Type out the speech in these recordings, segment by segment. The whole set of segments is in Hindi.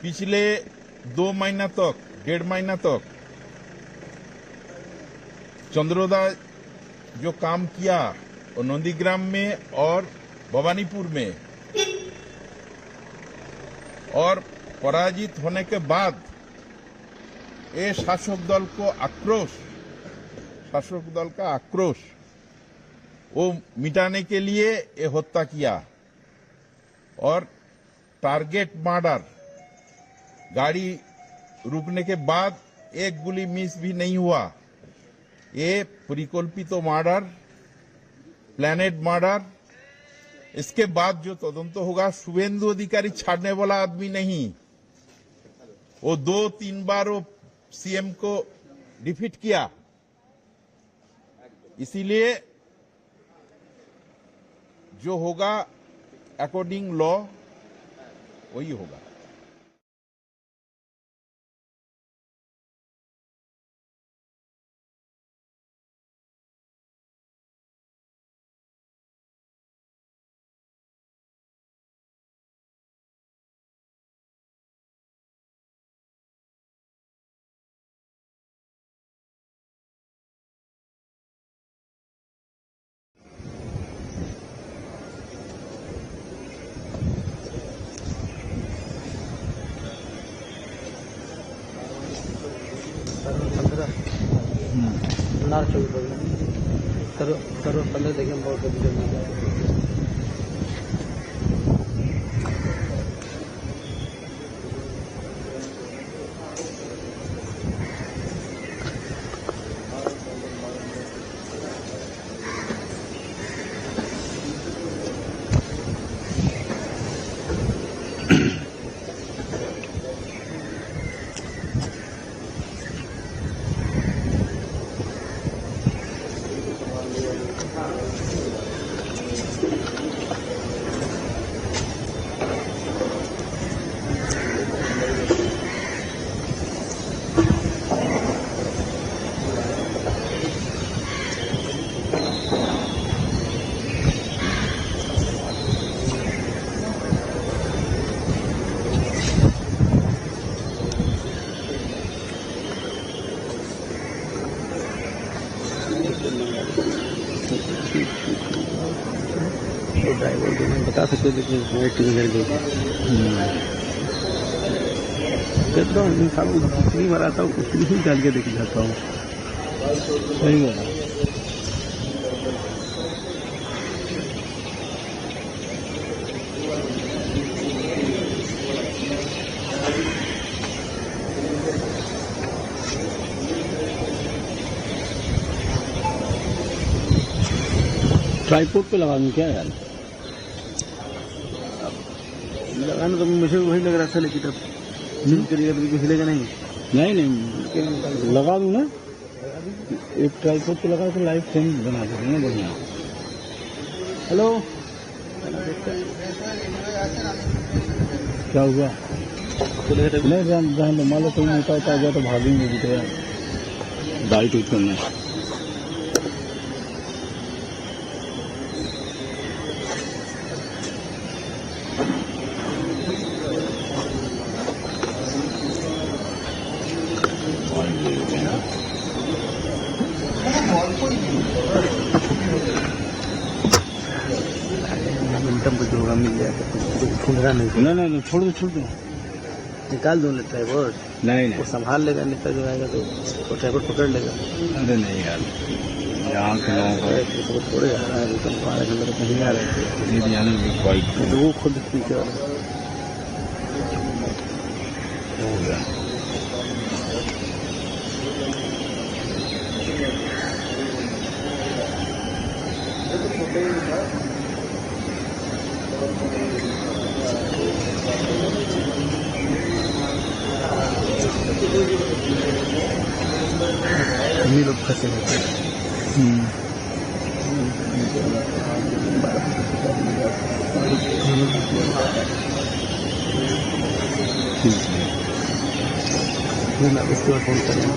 पिछले 2 महीना तक 1.5 महीना तक चंद्रोदा जो काम किया और नंदीग्राम में और भवानीपुर में, और पराजित होने के बाद ये शासक दल का आक्रोश वो मिटाने के लिए ये हत्या किया और टारगेट मर्डर, गाड़ी रुकने के बाद एक गोली मिस भी नहीं हुआ। ये परिकल्पित मर्डर, प्लानेट मर्डर। इसके बाद जो तदंत होगा, शुभेंदु अधिकारी छाड़ने वाला आदमी नहीं। वो 2-3 बार वो सीएम को डिफीट किया, इसीलिए जो होगा अकॉर्डिंग लॉ वही होगा। सर्व 15 देखिए बहुत ड्राइवर को मैं बता सकते थे कि मैं टीवी घर गई कहता हूँ इंसान को नहीं मराता हूँ, कुछ नहीं डाल के देख जाता हूँ। सही बोला। ट्राइपॉड पे लगा दूं क्या यार? लगाना तो मुझे वही लग रहा था, लेकिन अब नींद करिएगा तो कुछ हिलेगा नहीं। नहीं लगा दूं ना, एक ट्राइपॉड पे लगा तो लाइव फ्रेम बना देंगे ना बढ़िया। हेलो, क्या हुआ? नहीं मान लो कोई मोटा होता गया तो भागेंगे भी तो यार, डाइट उठ करना। मिनटम कुछ होगा, मिल जाएगा, कुछ खुलरा नहीं। नहीं छोड़ दो निकाल दो लेता है वो। नहीं वो संभाल लेगा, नेता जो आएगा तो वो ड्राइवर पकड़ लेगा। अरे नहीं यार, यहाँ के लोगों को थोड़े आ रहा है, तो 12 घंटे कहीं आ रहे हैं, तो वो खुद पीछे हो गया। ये लोग फंसे होते हैं। मैं उसके बाद फोन करूँगा।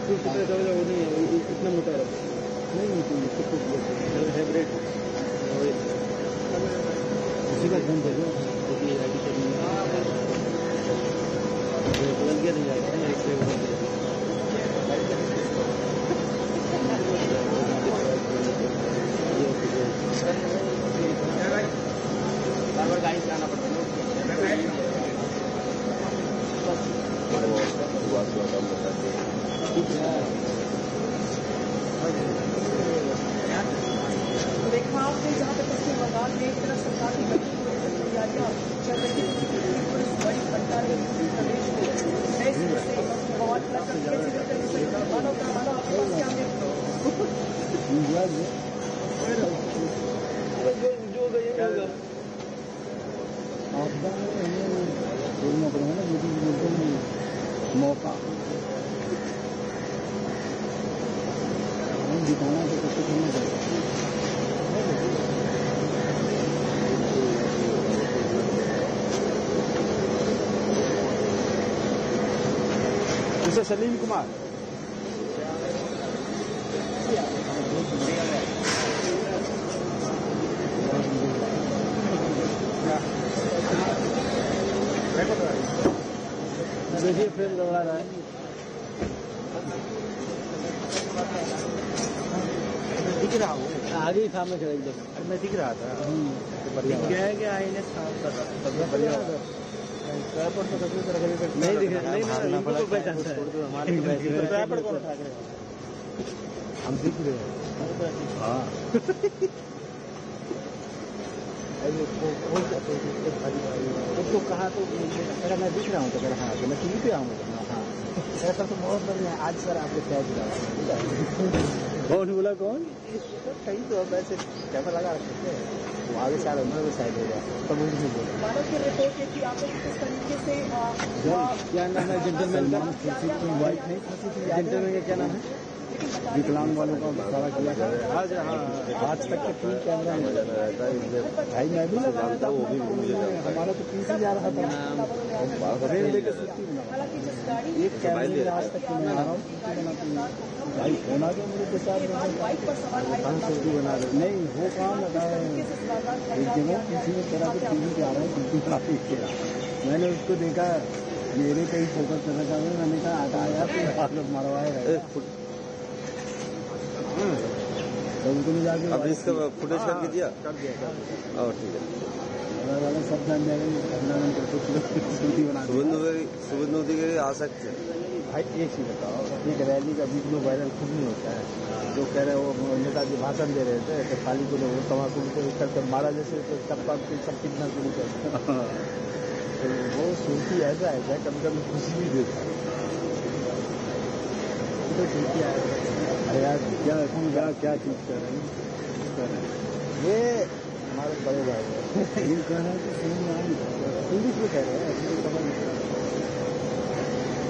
इतना मोटा नहीं हाइब्रिड उसी का ढंग है बदल गया नहीं जाएगा ना एक से बार गाड़ी चलाना पड़ता है देखा आपने जहाँ तक पश्चिम बंगाल में एक तरफ सरकार की गठन तैयारियां चल रही थी बड़ी घटना ने प्रदेश को नए सिरे से बहुत मानो आपके पास क्या आपदा में हमें बोलना पड़ेगा ना लेकिन बोलते नहीं मौका दिखाना तो कुछ करना चाहिए जैसे सलीम कुमार देखिए फिर दौड़ा रहा है दिख रहा हूँ आगे ही सामने खड़ा एकदम मैं दिख रहा था बढ़िया गया है क्या आईने साफ कर रहा बढ़िया नहीं दिख रहा नहीं बिल्कुल पहचानता है हमारे कौन उठा के हम दिख रहे हैं हाँ तो कहा तो मैं दिख रहा हूँ तो कह रहा हाँ तो मैं टीवी पे आऊँगा हाँ सर तो बहुत बढ़िया आज सर आपको क्या दिला कौन बोला कौन कहीं तो वैसे कैमरा लगा रखते हैं वो आगे से आ रहा है साइड हो गया तब मुझे नहीं बोला मानव की रिपोर्ट है कि आपने किस तरीके से क्या नाम है जेंटलमैन का वाइफ नहीं जेंटलमैन का क्या नाम है विकलांग वालों का सारा किया आज हाँ आज तक के 3 कैमरा भाई मैं भी लगा रहा था वो भी हमारा तो पीछे जा रहा था रेलवे के छुट्टी एक कैमरे आज तक मैं आ रहा हूँ भाई फोन आ गया मेरे साथ छुट्टी बना रहे नहीं वो काम लगा एक जगह किसी ने करा कि टीवी पे आ रहा है छुट्टी बना के मैंने उसको देखा मेरे कहीं फोकस करना चाह रहे मैंने कहा आता आया तो मरवाए तो उनको नहीं जाके अब इसका फुटेज करके दिया और ठीक है वाला सब जान जाएंगे सुबह अधिकारी आ सकते हैं भाई एक चीज बताओ एक रैली का वीडियो वायरल खुद नहीं होता है जो कह रहे वो नेताजी भाषण दे रहे थे तो खाली को वो तमाकू करके मारा जैसे तो टप्पा सब कितना शुरू कर वो सुनती ऐसा है कभी कभी खुशी भी देता है तो सुनती है अरे यार क्या क्या चीज कर रहे हैं ये हमारे बड़े भाई है ये कह रहे हैं कि इंग्लिश में कह रहे हैं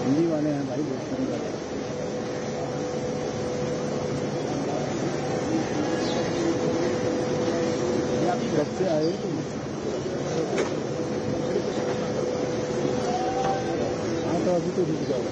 हिंदी वाले हैं भाई भोजपुरी वाले आप घर से आए हाँ तो अभी तो रुक जाओ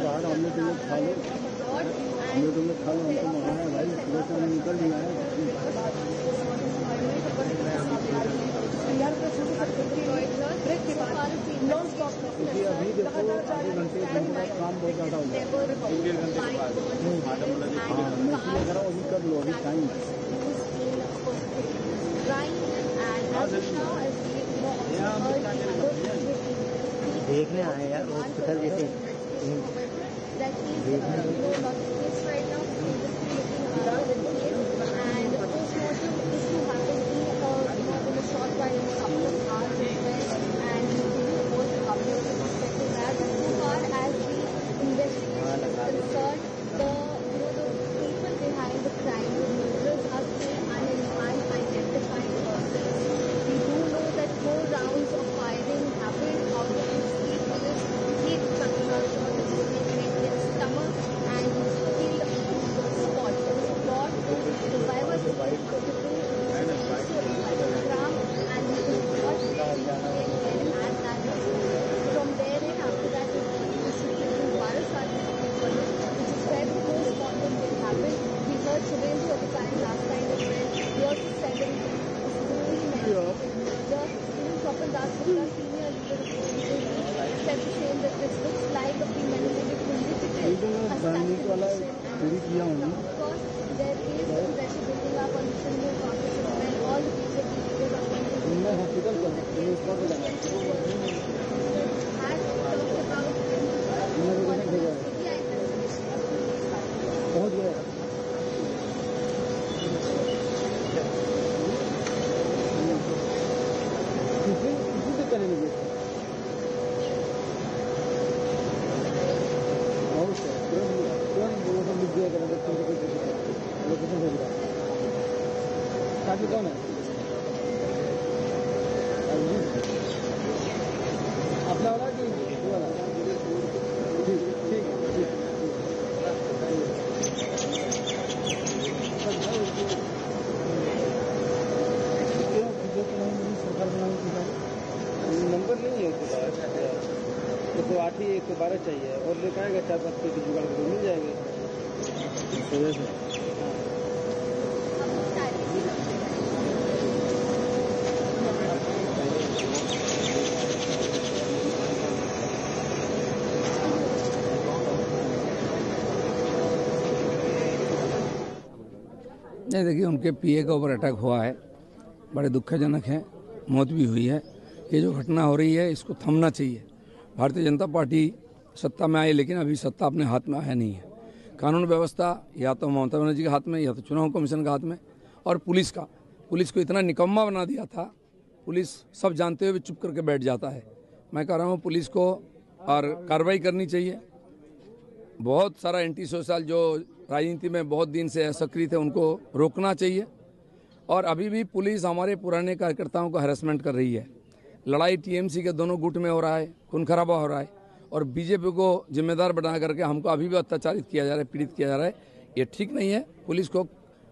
बाहर हमने तुम्हें खा लो हमने तुम्हें खा लो हमको मंगाया भाई सुबह से निकल नहीं आया अभी देखो आधे घंटे का काम बहुत ज़्यादा हो गया 1-1.5 घंटे के बाद हाँ मैं इसलिए कह रहा हूँ अभी कर लो अभी टाइम देखने आए यार हॉस्पिटल जैसे that is no not the case right now. We will just be looking after the case, and postmortem is to happen in a short while, in a couple of hours as well, and we will hold the public with respect to that. So far as the investigation is concerned, the people behind the crime, the murderers, are still unidentified persons. We do know that 4 rounds of firing happened, out of which 3 bullets hit Chandra stomach and was killed on the spot. There was a plot to revive us to Ram, and he was not at that point. From there in, after that, we proceeded to Varasati, which is where the postmortem will happen. We heard Shubhendu Adhikari last time as well. He also said that even Swapna Dasgupta, senior leader of the said the same, that this looks like a premeditated assassination. Of course, there is some pressure building up on the Trinamool Congress and all the BJP leaders are going to had talked about CBI investigation. काफी कौन है अपना वाला कि वाला ठीक ठीक ठीक सरकार बनाने की नंबर नहीं है उसके पास 108 ही 112 चाहिए और लेकर आएगा 4-5 के जुगाड़ को मिल जाएंगे सुबह से नहीं, देखिए उनके पीए के ऊपर अटैक हुआ है, बड़े दुखजनक है, मौत भी हुई है। ये जो घटना हो रही है इसको थमना चाहिए। भारतीय जनता पार्टी सत्ता में आई, लेकिन अभी सत्ता अपने हाथ में आया नहीं है। कानून व्यवस्था या तो ममता बनर्जी के हाथ में, या तो चुनाव कमीशन के हाथ में, और पुलिस को इतना निकम्मा बना दिया था। पुलिस सब जानते हुए भी चुप करके बैठ जाता है। मैं कह रहा हूँ पुलिस को और कार्रवाई करनी चाहिए। बहुत सारा एंटी सोशल जो राजनीति में बहुत दिन से सक्रिय थे उनको रोकना चाहिए। और अभी भी पुलिस हमारे पुराने कार्यकर्ताओं को हैरेसमेंट कर रही है। लड़ाई टीएमसी के दोनों गुट में हो रहा है, खून खराबा हो रहा है, और बीजेपी को जिम्मेदार बना करके हमको अभी भी अत्याचारित किया जा रहा है, पीड़ित किया जा रहा है। ये ठीक नहीं है। पुलिस को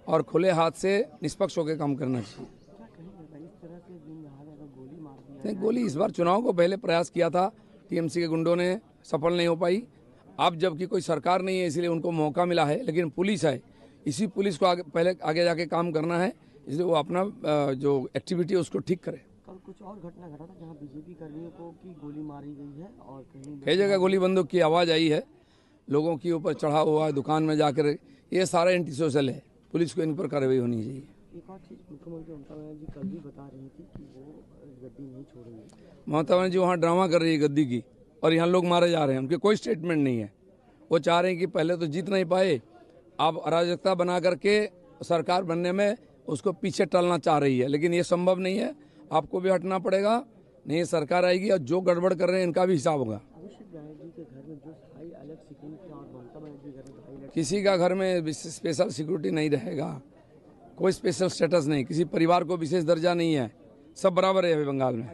और खुले हाथ से निष्पक्ष होकर काम करना चाहिए। नहीं, गोली इस बार चुनाव को पहले प्रयास किया था, टीएमसी के गुंडों ने, सफल नहीं हो पाई। अब जबकि कोई सरकार नहीं है इसलिए उनको मौका मिला है, लेकिन पुलिस है, इसी पुलिस को पहले आगे जाके काम करना है, इसलिए वो अपना जो एक्टिविटी है उसको ठीक करे। कल कुछ और घटना घटा था जहां बीजेपी कर्मियों को की गोली मारी गई है और कई जगह गोली बंदूक की आवाज़ आई है, लोगों के ऊपर चढ़ा हुआ है, दुकान में जाकर। ये सारा एंटी सोशल है, पुलिस को इन पर कार्रवाई होनी चाहिए। एक और चीज मुख्यमंत्री ममता बनर्जी कल भी बता रही थी कि वो गद्दी नहीं छोड़ेंगे। ममता बनर्जी वहाँ ड्रामा कर रही है गद्दी की, और यहाँ लोग मारे जा रहे हैं। उनके कोई स्टेटमेंट नहीं है। वो चाह रहे हैं कि पहले तो जीत नहीं पाए, अब अराजकता बना करके सरकार बनने में उसको पीछे टलना चाह रही है, लेकिन ये संभव नहीं है। आपको भी हटना पड़ेगा, नहीं सरकार आएगी और जो गड़बड़ कर रहे हैं इनका भी हिसाब होगा। किसी का घर में स्पेशल सिक्योरिटी नहीं रहेगा, कोई स्पेशल स्टेटस नहीं, किसी परिवार को विशेष दर्जा नहीं है, सब बराबर है बंगाल में।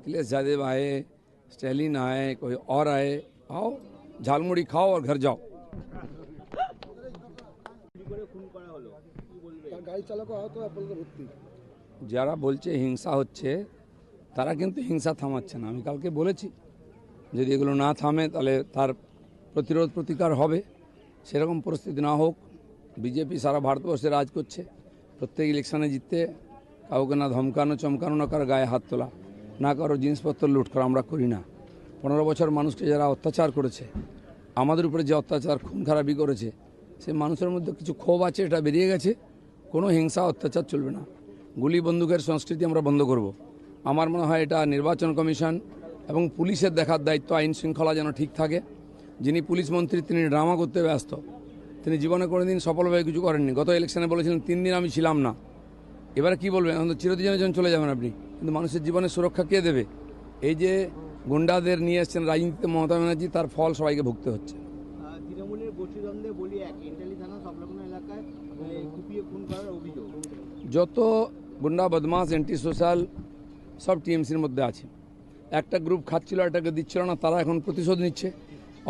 अखिलेश यादव आए, स्टैलिन आए, कोई और आए, आओ झालमुड़ी खाओ और घर जाओ। যারা বলছে হিংসা হচ্ছে তারা কিন্তু হিংসা থামাচ্ছে না। আমি কালকে বলেছি যদি এগুলো না থামে তাহলে তার প্রতিরোধ প্রতিকার হবে। সেরকম পরিস্থিতি না হোক। বিজেপি সারা ভারতবর্ষে রাজ করছে, প্রত্যেক ইলেকশনে জিততে কাউকে না ধমকানো চমকানো, না কারো গায়ে হাত তোলা, না কারো জিনিসপত্র লুট করা আমরা করি না। 15 বছর মানুষকে যারা অত্যাচার করেছে, আমাদের উপরে যে অত্যাচার খুন খারাপি করেছে, সে মানুষের মধ্যে কিছু ক্ষোভ আছে, এটা বেরিয়ে গেছে। কোনো হিংসা অত্যাচার চলবে না। গুলি বন্দুকের সংস্কৃতি আমরা বন্ধ করব। আমার মনে হয় এটা নির্বাচন কমিশন এবং পুলিশের দেখার দায়িত্ব আইন শৃঙ্খলা যেন ঠিক থাকে। যিনি পুলিশ মন্ত্রী তিনি ড্রামা করতে ব্যস্ত, তিনি জীবনে কোনোদিন সফলভাবে কিছু করেননি। গত ইলেকশনে বলেছিলেন 3 দিন আমি ছিলাম না, এবারে কি বলবেন? এখন তো চিরদিনের জন্য চলে যাবেন আপনি, কিন্তু মানুষের জীবনের সুরক্ষা কে দেবে? এই যে গুন্ডাদের নিয়ে এসছেন রাজনীতিতে মমতা ব্যানার্জি, তার ফল সবাইকে ভুগতে হচ্ছে। তৃণমূলের গোষ্ঠীদ্বন্দ্বে বলি এক ইন্টালি থানা সংলগ্ন এলাকায় কুপিয়ে খুন করার অভিযোগ। যত গুন্ডা বদমাস অ্যান্টি সোশ্যাল সব টিএমসির মধ্যে আছে। একটা গ্রুপ খাচ্ছিল এটাকে দিচ্ছিল না, তারা এখন প্রতিশোধ নিচ্ছে।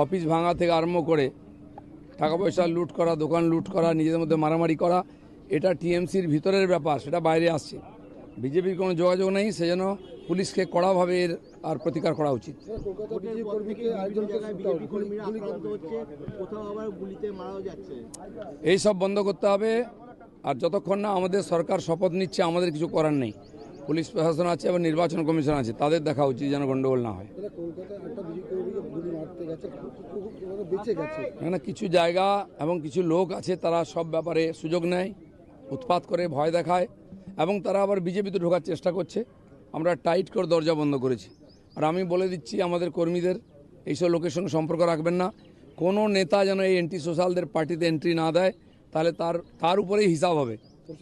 অফিস ভাঙা থেকে আরম্ভ করে টাকা পয়সা লুট করা, দোকান লুট করা, নিজেদের মধ্যে মারামারি করা, এটা টিএমসির ভিতরের ব্যাপার, সেটা বাইরে আসছে। বিজেপির কোনো যোগাযোগ নেই, সেজন্য পুলিশকে কড়াভাবে এর আর প্রতিকার করা উচিত। এই সব বন্ধ করতে হবে। আর যতক্ষণ না আমাদের সরকার শপথ নিচ্ছে, আমাদের কিছু করার নেই। পুলিশ প্রশাসন আছে এবং নির্বাচন কমিশন আছে, তাদের দেখা উচিত যেন গন্ডগোল না হয়। এখানে কিছু জায়গা এবং কিছু লোক আছে, তারা সব ব্যাপারে সুযোগ নেয়, উৎপাত করে, ভয় দেখায় এবং তারা আবার বিজেপিতে ঢোকার চেষ্টা করছে। আমরা টাইট করে দরজা বন্ধ করেছি। আর আমি বলে দিচ্ছি আমাদের কর্মীদের, এইসব লোকের সঙ্গে সম্পর্ক রাখবেন না। কোনো নেতা যেন এই অ্যান্টি সোশ্যালদের পার্টিতে এন্ট্রি না দেয়, তাহলে তার উপরেই হিসাব হবে।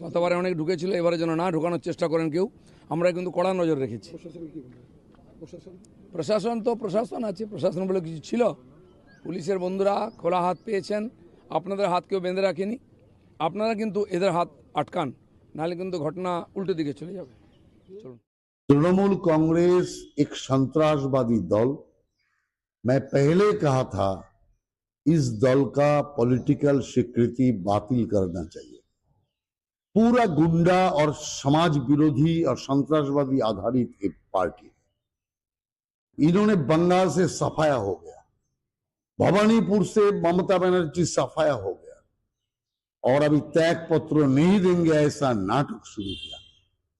গতবারে অনেক ঢুকেছিল, এবারে যেন না ঢোকানোর চেষ্টা করেন কেউ। আমরা কিন্তু কড়া নজর রেখেছি। প্রশাসন আছে, প্রশাসন বলে কিছু ছিল। পুলিশের বন্ধুরা খোলা হাত পেয়েছেন, আপনাদের হাত কেউ বেঁধে রাখেনি। আপনারা কিন্তু এদের হাত আটকান, নাহলে কিন্তু ঘটনা উল্টো দিকে চলে যাবে। চলুন। तृणमूल कांग्रेस एक संत्रासवादी दल, मैं पहले कहा था इस दल का पॉलिटिकल स्वीकृति बातिल करना चाहिए। पूरा गुंडा और समाज विरोधी और संत्रासवादी आधारित एक पार्टी है। इन्होंने बंगाल से सफाया हो गया, भवानीपुर से ममता बनर्जी सफाया हो गया, और अभी त्याग पत्र नहीं देंगे ऐसा नाटक शुरू किया।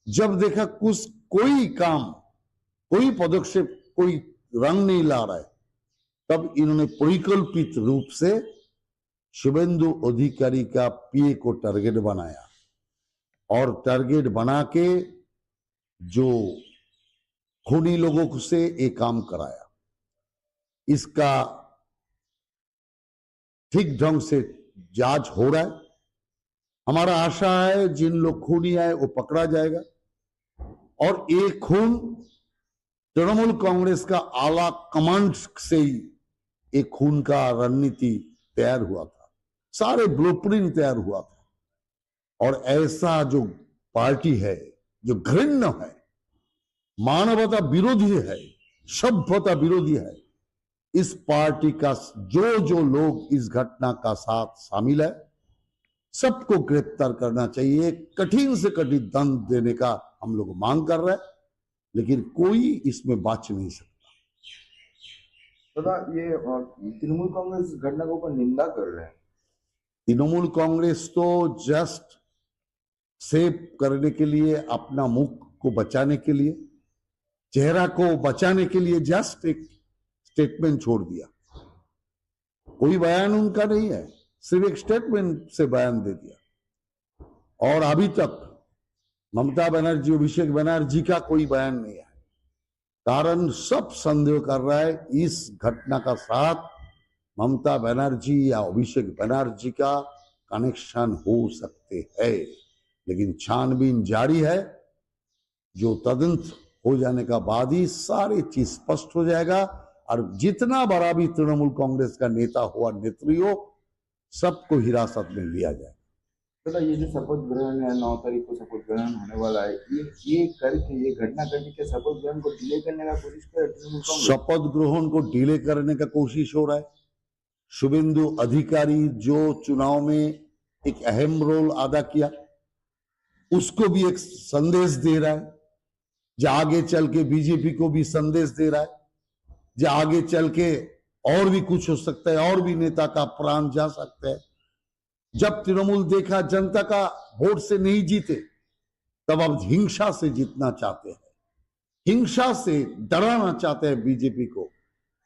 जब देखा कोई काम, कोई पदक्षेप, कोई रंग नहीं ला रहा है, तब इन्होंने परिकल्पित रूप से शुभेंदु अधिकारी का पीए को टारगेट बनाया और टारगेट बना के जो खूनी लोगों से ये काम कराया। इसका ठीक ढंग से जांच हो रहा है। हमारा आशा है जिन लोग खूनी है वो पकड़ा जाएगा। और एक खून तृणमूल कांग्रेस का आला कमांड से ही एक खून का रणनीति तैयार हुआ था, सारे ब्लूप्रिंट तैयार हुआ था। और ऐसा जो पार्टी है जो घृण्य है, मानवता विरोधी है, सभ्यता विरोधी है, इस पार्टी का जो लोग इस घटना का साथ शामिल है, सबको गिरफ्तार करना चाहिए। कठिन से कठिन दंड देने का हम लोग मांग कर रहे हैं, लेकिन कोई इसमें बच नहीं सकता। दादा, ये तृणमूल कांग्रेस इस घटना के ऊपर निंदा कर रहे हैं। तृणमूल कांग्रेस तो जस्ट सेव करने के लिए, अपना मुख को बचाने के लिए, चेहरा को बचाने के लिए जस्ट एक स्टेटमेंट छोड़ दिया। कोई बयान उनका नहीं है, सिर्फ एक स्टेटमेंट से बयान दे दिया। और अभी तक ममता बनर्जी, अभिषेक बनर्जी का कोई बयान नहीं है। कारण सब संदेह कर रहा है इस घटना का साथ ममता बनर्जी या अभिषेक बनर्जी का कनेक्शन हो सकते हैं, लेकिन छानबीन जारी है। जो तदंत हो जाने का बाद ही सारी चीज स्पष्ट हो जाएगा। और जितना बड़ा भी तृणमूल कांग्रेस का नेता हो और नेत्री हो, सबको हिरासत में लिया जाए। दादा, ये जो शपथ ग्रहण है, 9 तारीख को शपथ ग्रहण होने वाला है, ये करके, ये घटना करके क्या शपथ ग्रहण को डिले करने का कोशिश कर तृणमूल कांग्रेस? शपथ ग्रहण को डिले करने का कोशिश हो रहा है। शुभेंदु अधिकारी जो चुनाव में एक अहम रोल अदा किया, उसको भी एक संदेश दे रहा है, जो आगे चल के बीजेपी को भी संदेश दे रहा है, जो आगे चल के और भी कुछ हो सकता है, और भी नेता का प्राण जा सकता है। जब तृणमूल देखा जनता का वोट से नहीं जीते, तब अब हिंसा से जीतना चाहते हैं, हिंसा से डराना चाहते हैं बीजेपी को।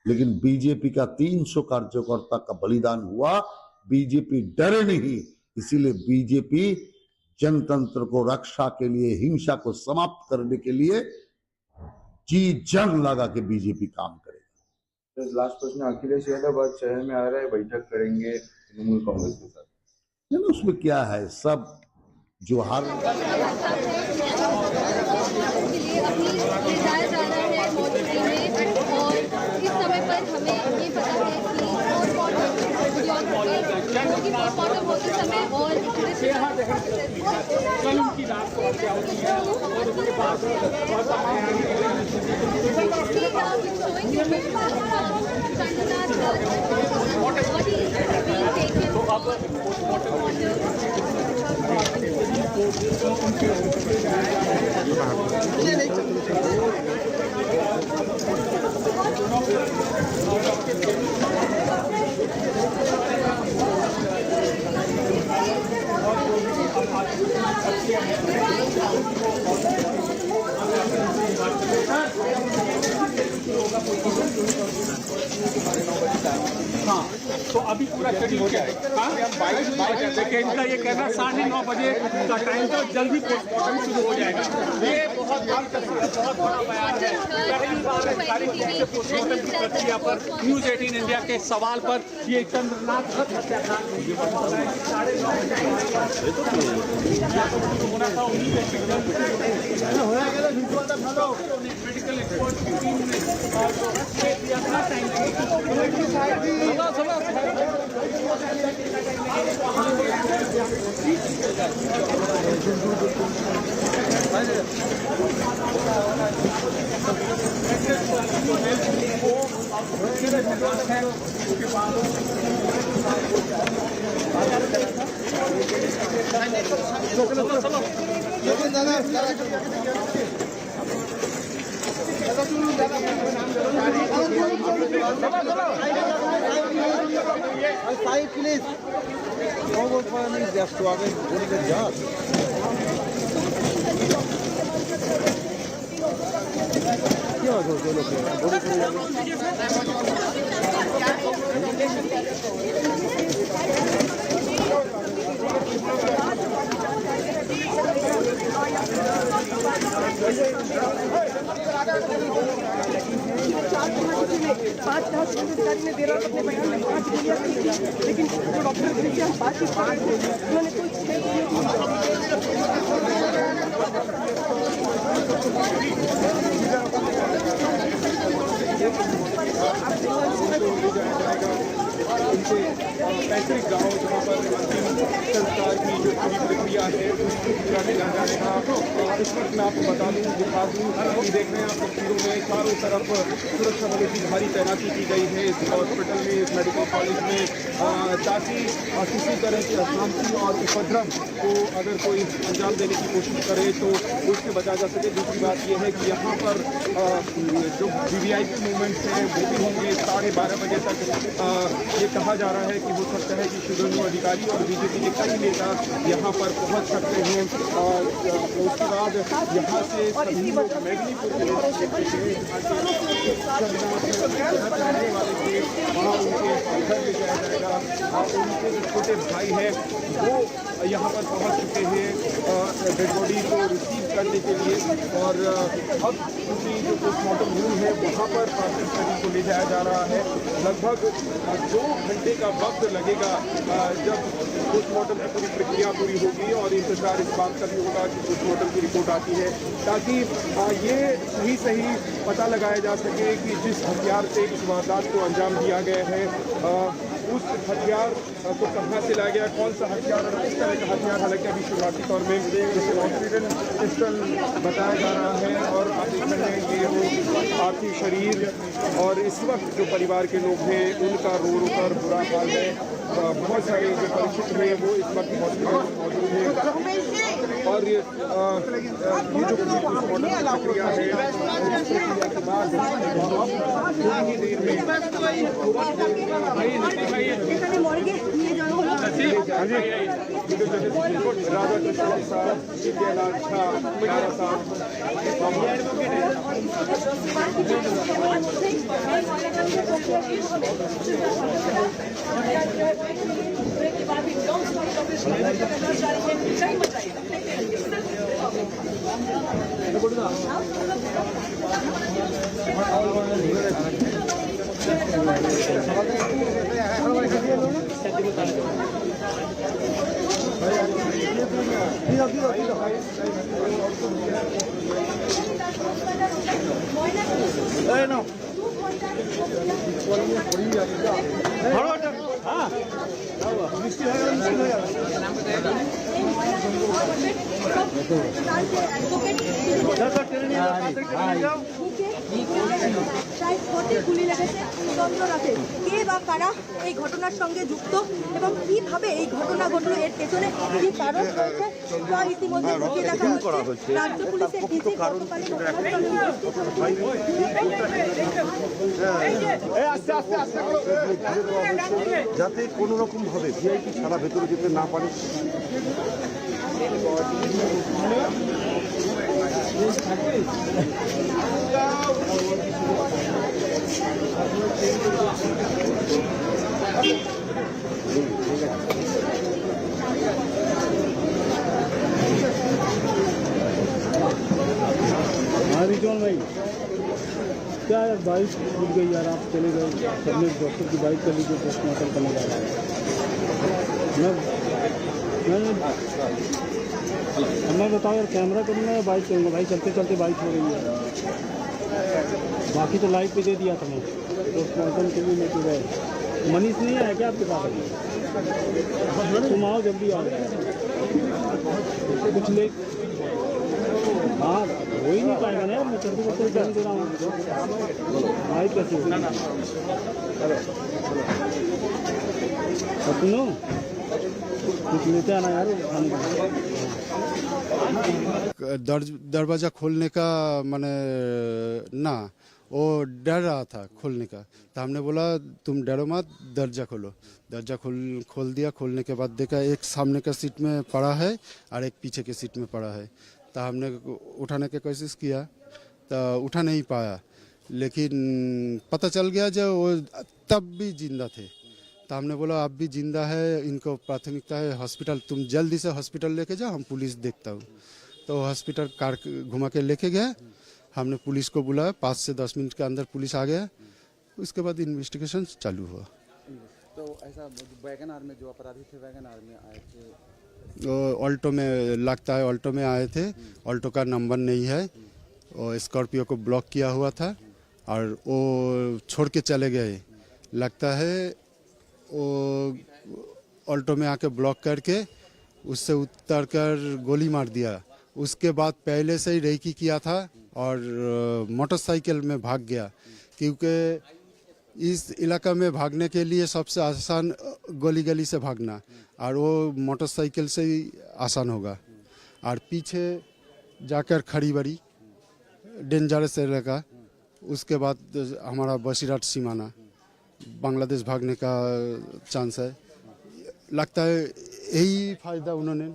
लेकिन बीजेपी का 300 कार्यकर्ता का बलिदान हुआ, बीजेपी डरे नहीं, इसीलिए बीजेपी जनतंत्र को रक्षा के लिए, हिंसा को समाप्त करने के लिए जी जान लगा के बीजेपी काम करेगा। तो लास्ट प्रश्न, अखिलेश यादव आज शहर में आ रहे हैं, बैठक करेंगे तृणमूल कांग्रेस के साथ, नहीं उसमें क्या है, सब जो हार के लिए अभी ले जाया जा रहा है मॉर्चरी में, और इस समय पर हमें ये पता है कि पोस्टमार्टम होते समय और कल उनकी रात को हत्या होती है और उसके बाद हाँ, तो अभी पूरा शेड्यूल क्या है? देखिए इनका ये कहना 9:30 बजे का टाइम था, जल्दी पोस्टमार्टम शुरू हो जाएगा। ये बहुत बड़ा बयान है। पहली बार पोस्टमार्टम की प्रक्रिया पर न्यूज़ 18 इंडिया के सवाल पर ये चंद्रनाथ हत्याकांड होना था, मेडिकल एक्सपर्ट की टीम ने अपना time please just to again doing the job. ने दे रहा अपने बयान में 5 गोलियां खरीदी, लेकिन जो डॉक्टर से हम बातचीत कर रहे थे उन्होंने कुल 6 पैतृक गाँव जहाँ पर संस्कार की जो पूरी प्रक्रिया है पूरा किया जाएगा। इस वक्त मैं आपको बता दूँ, दिखा दूँ कि देख रहे हैं आप तस्वीरों में चारों तरफ सुरक्षा बलों की भारी तैनाती की गई है इस हॉस्पिटल में, इस मेडिकल कॉलेज में, ताकि किसी तरह की अशांति और उपद्रव को अगर कोई अंजाम देने की कोशिश करे तो उससे बचा जा सके। दूसरी बात यह है कि यहाँ पर जो VVIP मूवमेंट्स हैं वो भी होंगे 12:30 बजे तक। ये कहा जा रहा है कि हो सकता है कि शुभेंदु अधिकारी और बीजेपी के कई नेता यहाँ पर पहुँच सकते हैं, और उसके बाद यहाँ से सभी लोग मेदिनीपुर के लिए वहाँ उनके घर ले जाया जाएगा। उनके जो छोटे भाई हैं वो यहाँ पर पहुँच चुके हैं डेड बॉडी को रिसीव करने के लिए, और अब उनकी जो पोस्टमार्टम रूम है वहाँ पर पार्थिव शरीर को ले जाया जा रहा है। लगभग 2 घंटे का वक्त लगेगा जब पोस्टमार्टम की पूरी प्रक्रिया पूरी होगी, और इंतजार इस बात का भी होगा कि पोस्टमार्टम की रिपोर्ट आती है, ताकि ये सही पता लगाया जा सके कि जिस हथियार से इस वारदात को अंजाम दिया गया है उस हथियार को कहाँ से लाया गया, कौन सा हथियार और किस तरह का हथियार। हालांकि अभी शुरुआती तौर में इसे ऑक्सीजन पिस्टल बताया जा रहा है, और आप देख रहे हैं ये वो पार्थिव शरीर, और इस वक्त जो परिवार के लोग हैं उनका रो कर बुरा हाल है। बहुत सारे जो परिचित हैं वो इस वक्त हॉस्पिटल में मौजूद हैं, और ये जो पोस्टमार्टम प्रक्रिया है के बाद थोड़ी ही देर में राजा कृष्ण साहब, विद्यालाल झा, प्यारा साहब, के बाद भी প্রায় 40 গুলি লেগেছে চন্দ্রনাথে। কে বা কারা এই ঘটনার সঙ্গে যুক্ত এবং কিভাবে এই ঘটনা ঘটলো, এর পেছনে কি কারণ রয়েছে তা ইতিমধ্যে খতিয়ে দেখা হচ্ছে। রাজ্য পুলিশের ডিসি গতকাল ঘটনাস্থলে উপস্থিত যাতে কোনো রকম ভাবে ভিআইপি ছাড়া ভেতরে যেতে না পারে। रिजवान भाई क्या यार बाइक छूट गई यार, आप चले गए सबने डॉक्टर की बाइक कर लीजिए, पोस्टमार्टम करने जा रहा है। मैं बताओ यार, कैमरा करूँगा या बाइक करूँगा? भाई चलते चलते बाइक हो रही है, बाकी तो लाइट पे दे दिया था मैं, पोस्टमार्टम के लिए मैं तो गए। मनीष नहीं आया क्या आपके पास? तुम आओ जल्दी आओ, कुछ ले। हाँ हो ही नहीं पाएगा ना यार, मैं चलते चलते जाने दे रहा हूँ। बाइक कैसे हो? सुनो कुछ लेते आना यार खाने का। दरवाज़ा खोलने का माने ना, वो डर रहा था खोलने का, तो हमने बोला तुम डरो मत, दरजा खोलो। दरजा खोल दिया। खोलने के बाद देखा एक सामने का सीट में पड़ा है और एक पीछे के सीट में पड़ा है। तो हमने उठाने की कोशिश किया तो उठा नहीं पाया, लेकिन पता चल गया जो वो तब भी जिंदा थे। तो हमने बोला अब भी जिंदा है, इनको प्राथमिकता है हॉस्पिटल, तुम जल्दी से हॉस्पिटल लेके जाओ, हम पुलिस देखता हूँ। तो हॉस्पिटल कार घुमा के लेके गया। हमने पुलिस को बुलाया, 5 से 10 मिनट के अंदर पुलिस आ गया। उसके बाद इन्वेस्टिगेशन चालू हुआ। तो ऐसा वैगन आर में जो अपराधी थे वैगन आर में आए थे, ऑल्टो में लगता है, ऑल्टो में आए थे। ऑल्टो का नंबर नहीं है, और स्कॉर्पियो को ब्लॉक किया हुआ था और वो छोड़ के चले गए। लगता है वो ऑल्टो में आके ब्लॉक करके उससे उतर कर गोली मार दिया। उसके बाद पहले से ही रेकी किया था और मोटरसाइकिल में भाग गया, क्योंकि इस इलाका में भागने के लिए सबसे आसान गली गली से भागना, और वो मोटरसाइकिल से ही आसान होगा। और पीछे जाकर खड़ी बड़ी डेंजरस इलाका, उसके बाद हमारा बसीराट सीमाना, बांग्लादेश भागने का चांस है। लगता है यही फायदा उन्होंने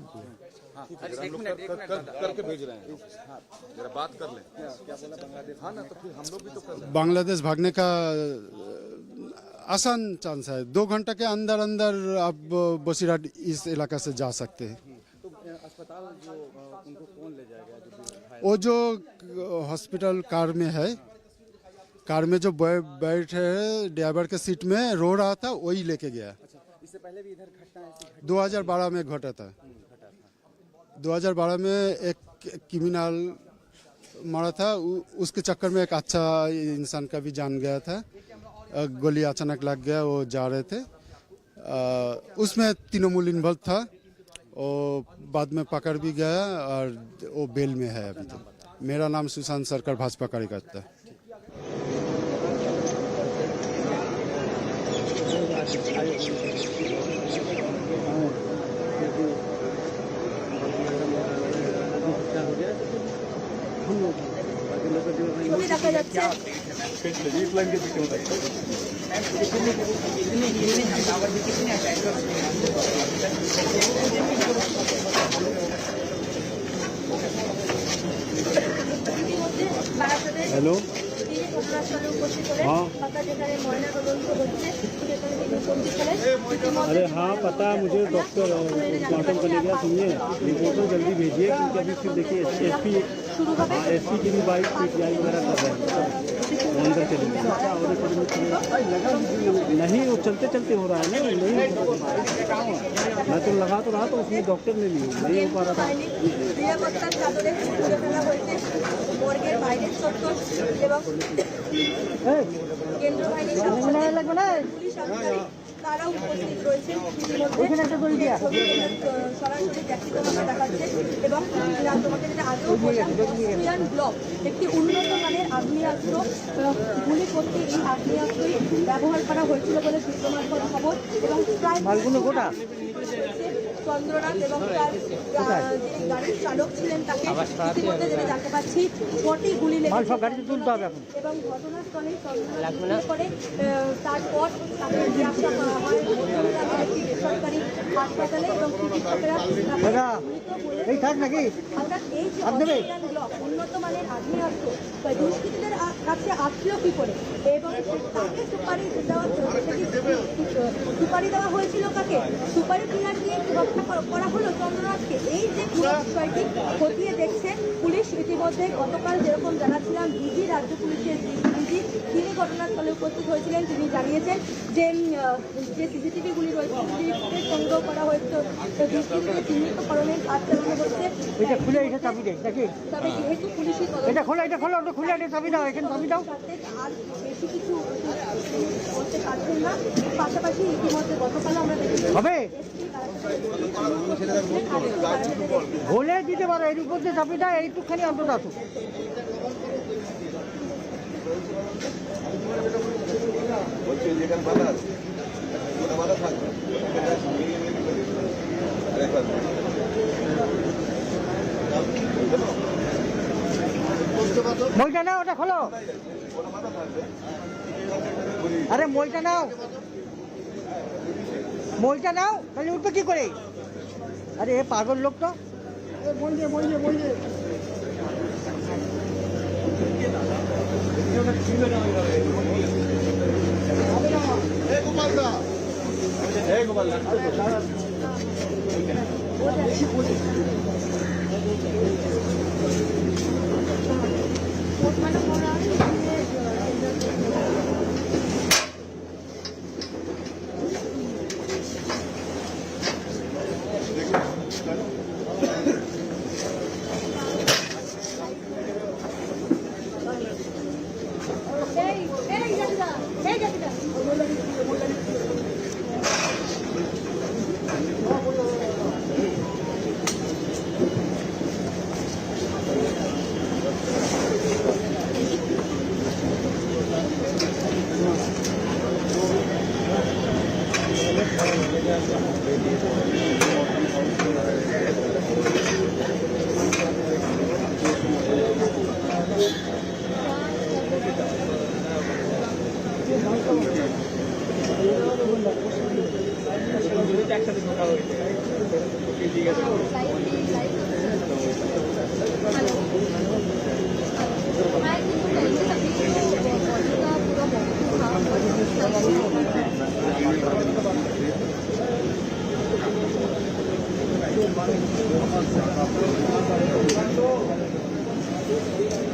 करके भेज रहे हैं। जरा बात कर लें। हाँ ना, तो फिर हम लोग भी तो कर लें। बांग्लादेश भागने का आसान चांस है। 2 घंटा के अंदर अंदर आप बसीराट इस इलाका से जा सकते हैं। तो अस्पताल जो उनको कौन ले जाएगा? वो जो हॉस्पिटल कार में है, कार में जो बैठे है ड्राइवर के सीट में रो रहा था, वही लेके गया। इससे पहले भी इधर घटना ऐसी 2012 में घटा था। 2012 में एक क्रिमिनल मारा था, उसके चक्कर में एक अच्छा इंसान का भी जान गया था। गोली अचानक लग गया, वो जा रहे थे, उसमें तृणमूल इन्वॉल्व था। वो बाद में पकड़ भी गया और वो बेल में है अभी तक। मेरा नाम सुशांत सरकार, भाजपा कार्यकर्ता। ছবি দেখা যাচ্ছে हेलो ঘটনাস্থলে উপস্থিত হলেন অর্থাৎ যেখানে ময়না তদন্ত হচ্ছে সেখানে তিনি উপস্থিত হলেন। अरे हाँ पता है मुझे, डॉक्टर पोस्टमार्टम करने गया, सुनिए रिपोर्टर जल्दी भेजिए क्योंकि अभी फिर देखिए एसपी की भी बाइक पीटीआई वगैरह कर रहे हैं, वो अंदर चले गए नहीं, वो चलते चलते हो रहा है ना, नहीं मैं तो लगा तो रहा, तो उसमें डॉक्टर ने ली नहीं हो पा रहा था। নিরাপত্তার চাদরে মুছে ফেলা হয়েছে মর্গের বাইরের চত্বর এবং কেন্দ্র বাহিনীর পুলিশ আধিকারিক তারা উপস্থিত রয়েছেন। ইতিমধ্যে সরাসরি ব্যক্তিগতভাবে দেখাচ্ছে এবং তোমাকে যেটা আগেও বললাম, অস্ট্রিয়ান ব্লক একটি উন্নত মানের আগ্নেয়াস্ত্র গুলি করতে এই আগ্নেয়াস্ত্রই ব্যবহার করা হয়েছিল বলে সূত্র মারফত খবর। এবং প্রায় চন্দ্রনাথ এবং তার যিনি গাড়ির চালক ছিলেন তাকে ইতিমধ্যে যেটা জানতে পারছি 6টি গুলি লেগেছে এবং ঘটনাস্থলে চন্দ্রনাথ করে তারপর তাকে নিয়ে আসা হয় মধ্যমগ্রামের একটি বেসরকারি হাসপাতালে এবং চিকিৎসকেরা অর্থাৎ এই যে অস্ট্রিয়ান ব্লক উন্নত মানের আগ্নেয়াস্ত্র দুষ্কৃতীদের কাছে আসলো কি করে এবং তাকে সুপারি দেওয়া হয়েছিল কাকে? সুপারি কিনার দিয়ে হত্যা করা হলো চন্দ্রনাথকে। এই যে পুরো বিষয়টি খতিয়ে দেখছে পুলিশ। ইতিমধ্যে গতকাল যেরকম জানাচ্ছিলাম ডিজি, রাজ্য পুলিশের ডিজি, তিনি ঘটনাস্থলে উপস্থিত হয়েছিলেন। তিনি জানিয়েছেন যে সিসিটিভিগুলি রয়েছে সিসিটিভিতে সংগ্রহ করা হয়েছে, দুষ্কৃতীদের চিহ্নিতকরণের কাজ চালানো হচ্ছে। তবে যেহেতু পুলিশি আর বেশি কিছু করতে পারছেন না। পাশাপাশি ইতিমধ্যে গতকাল আমরা দেখেছি ভোলে দিতে পারো এর উপর যে চাপিটা এইটুকখানি অন্তত আসুক। মইটা নাও, ওটা খোলো। আরে মইটা নাও, মইটা নাও, তাহলে উঠবে কি করে? আরে এ পাগল লোক তো।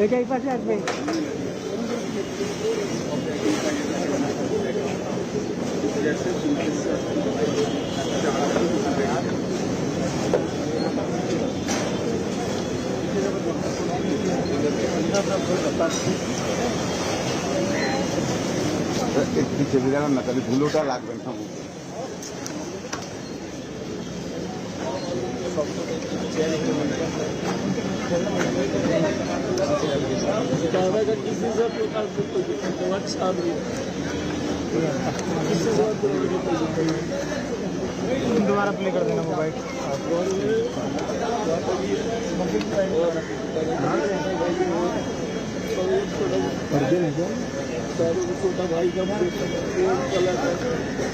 এটাই পাশে আসবে। চলে গেলাম না, তাহলে ধুলোটা লাগবে না। दोबारा प्ले कर देना मोबाइल। छोटा भाई का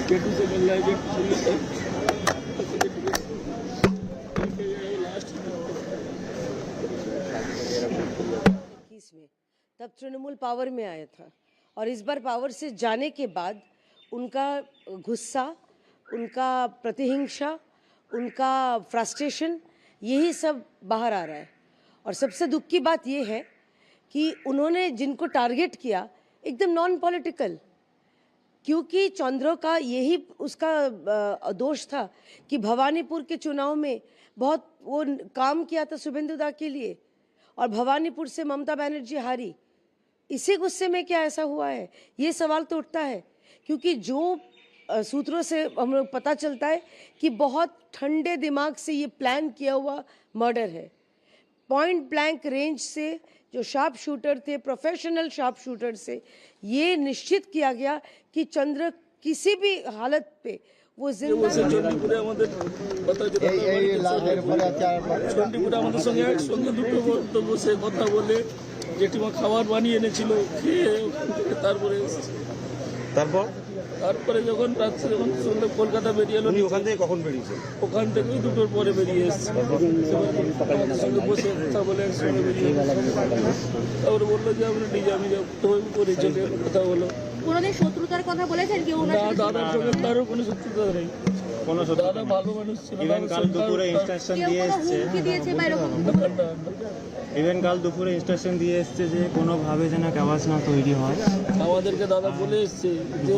केटू से मिल रहा है में तब तृणमूल पावर में आया था, और इस बार पावर से जाने के बाद उनका गुस्सा, उनका प्रतिहिंसा, उनका फ्रस्ट्रेशन, यही सब बाहर आ रहा है। और सबसे दुख की बात यह है कि उन्होंने जिनको टारगेट किया एकदम नॉन पॉलिटिकल, क्योंकि चंद्र का यही उसका दोष था कि भवानीपुर के चुनाव में बहुत वो काम किया था शुभेंदु दा के लिए, और भवानीपुर से ममता बनर्जी हारी। इसी गुस्से में क्या ऐसा हुआ है, ये सवाल तो उठता है, क्योंकि जो सूत्रों से हम लोग पता चलता है कि बहुत ठंडे दिमाग से ये प्लान किया हुआ मर्डर है। पॉइंट ब्लैंक रेंज से जो शार्प शूटर थे, प्रोफेशनल शार्प शूटर से ये निश्चित किया गया कि चंद्र किसी भी हालत पे वो जिंदा জেঠিমা খাবার বানিয়ে এনেছিল, খেয়ে তারপরে তারপরে যখন রাত্রে যখন শুনলাম কলকাতা বেরিয়ে এলো। ওখান থেকে কখন বেরিয়েছে? ওখান থেকে 2টোর পরে বেরিয়ে এসছে, সঙ্গে বসে কথা বলে একসঙ্গে বেরিয়ে তারপরে বললো যে আমরা নিজামি করে চলে কথা হলো। কোনোদিন শত্রুতার কথা বলেছেন কেউ? না, দাদার সঙ্গে তারও কোনো শত্রুতা নেই, দাদা ভালো মানুষ ছিল। কাল দুপুরে ইনস্ট্রাকশন দিয়ে এসছে, ইভেন কাল দুপুরে ইনস্ট্রাকশন দিয়ে এসছে যে কোনোভাবে যেন আওয়াজ না তৈরি হয়। আমাদেরকে দাদা বলে এসছে যে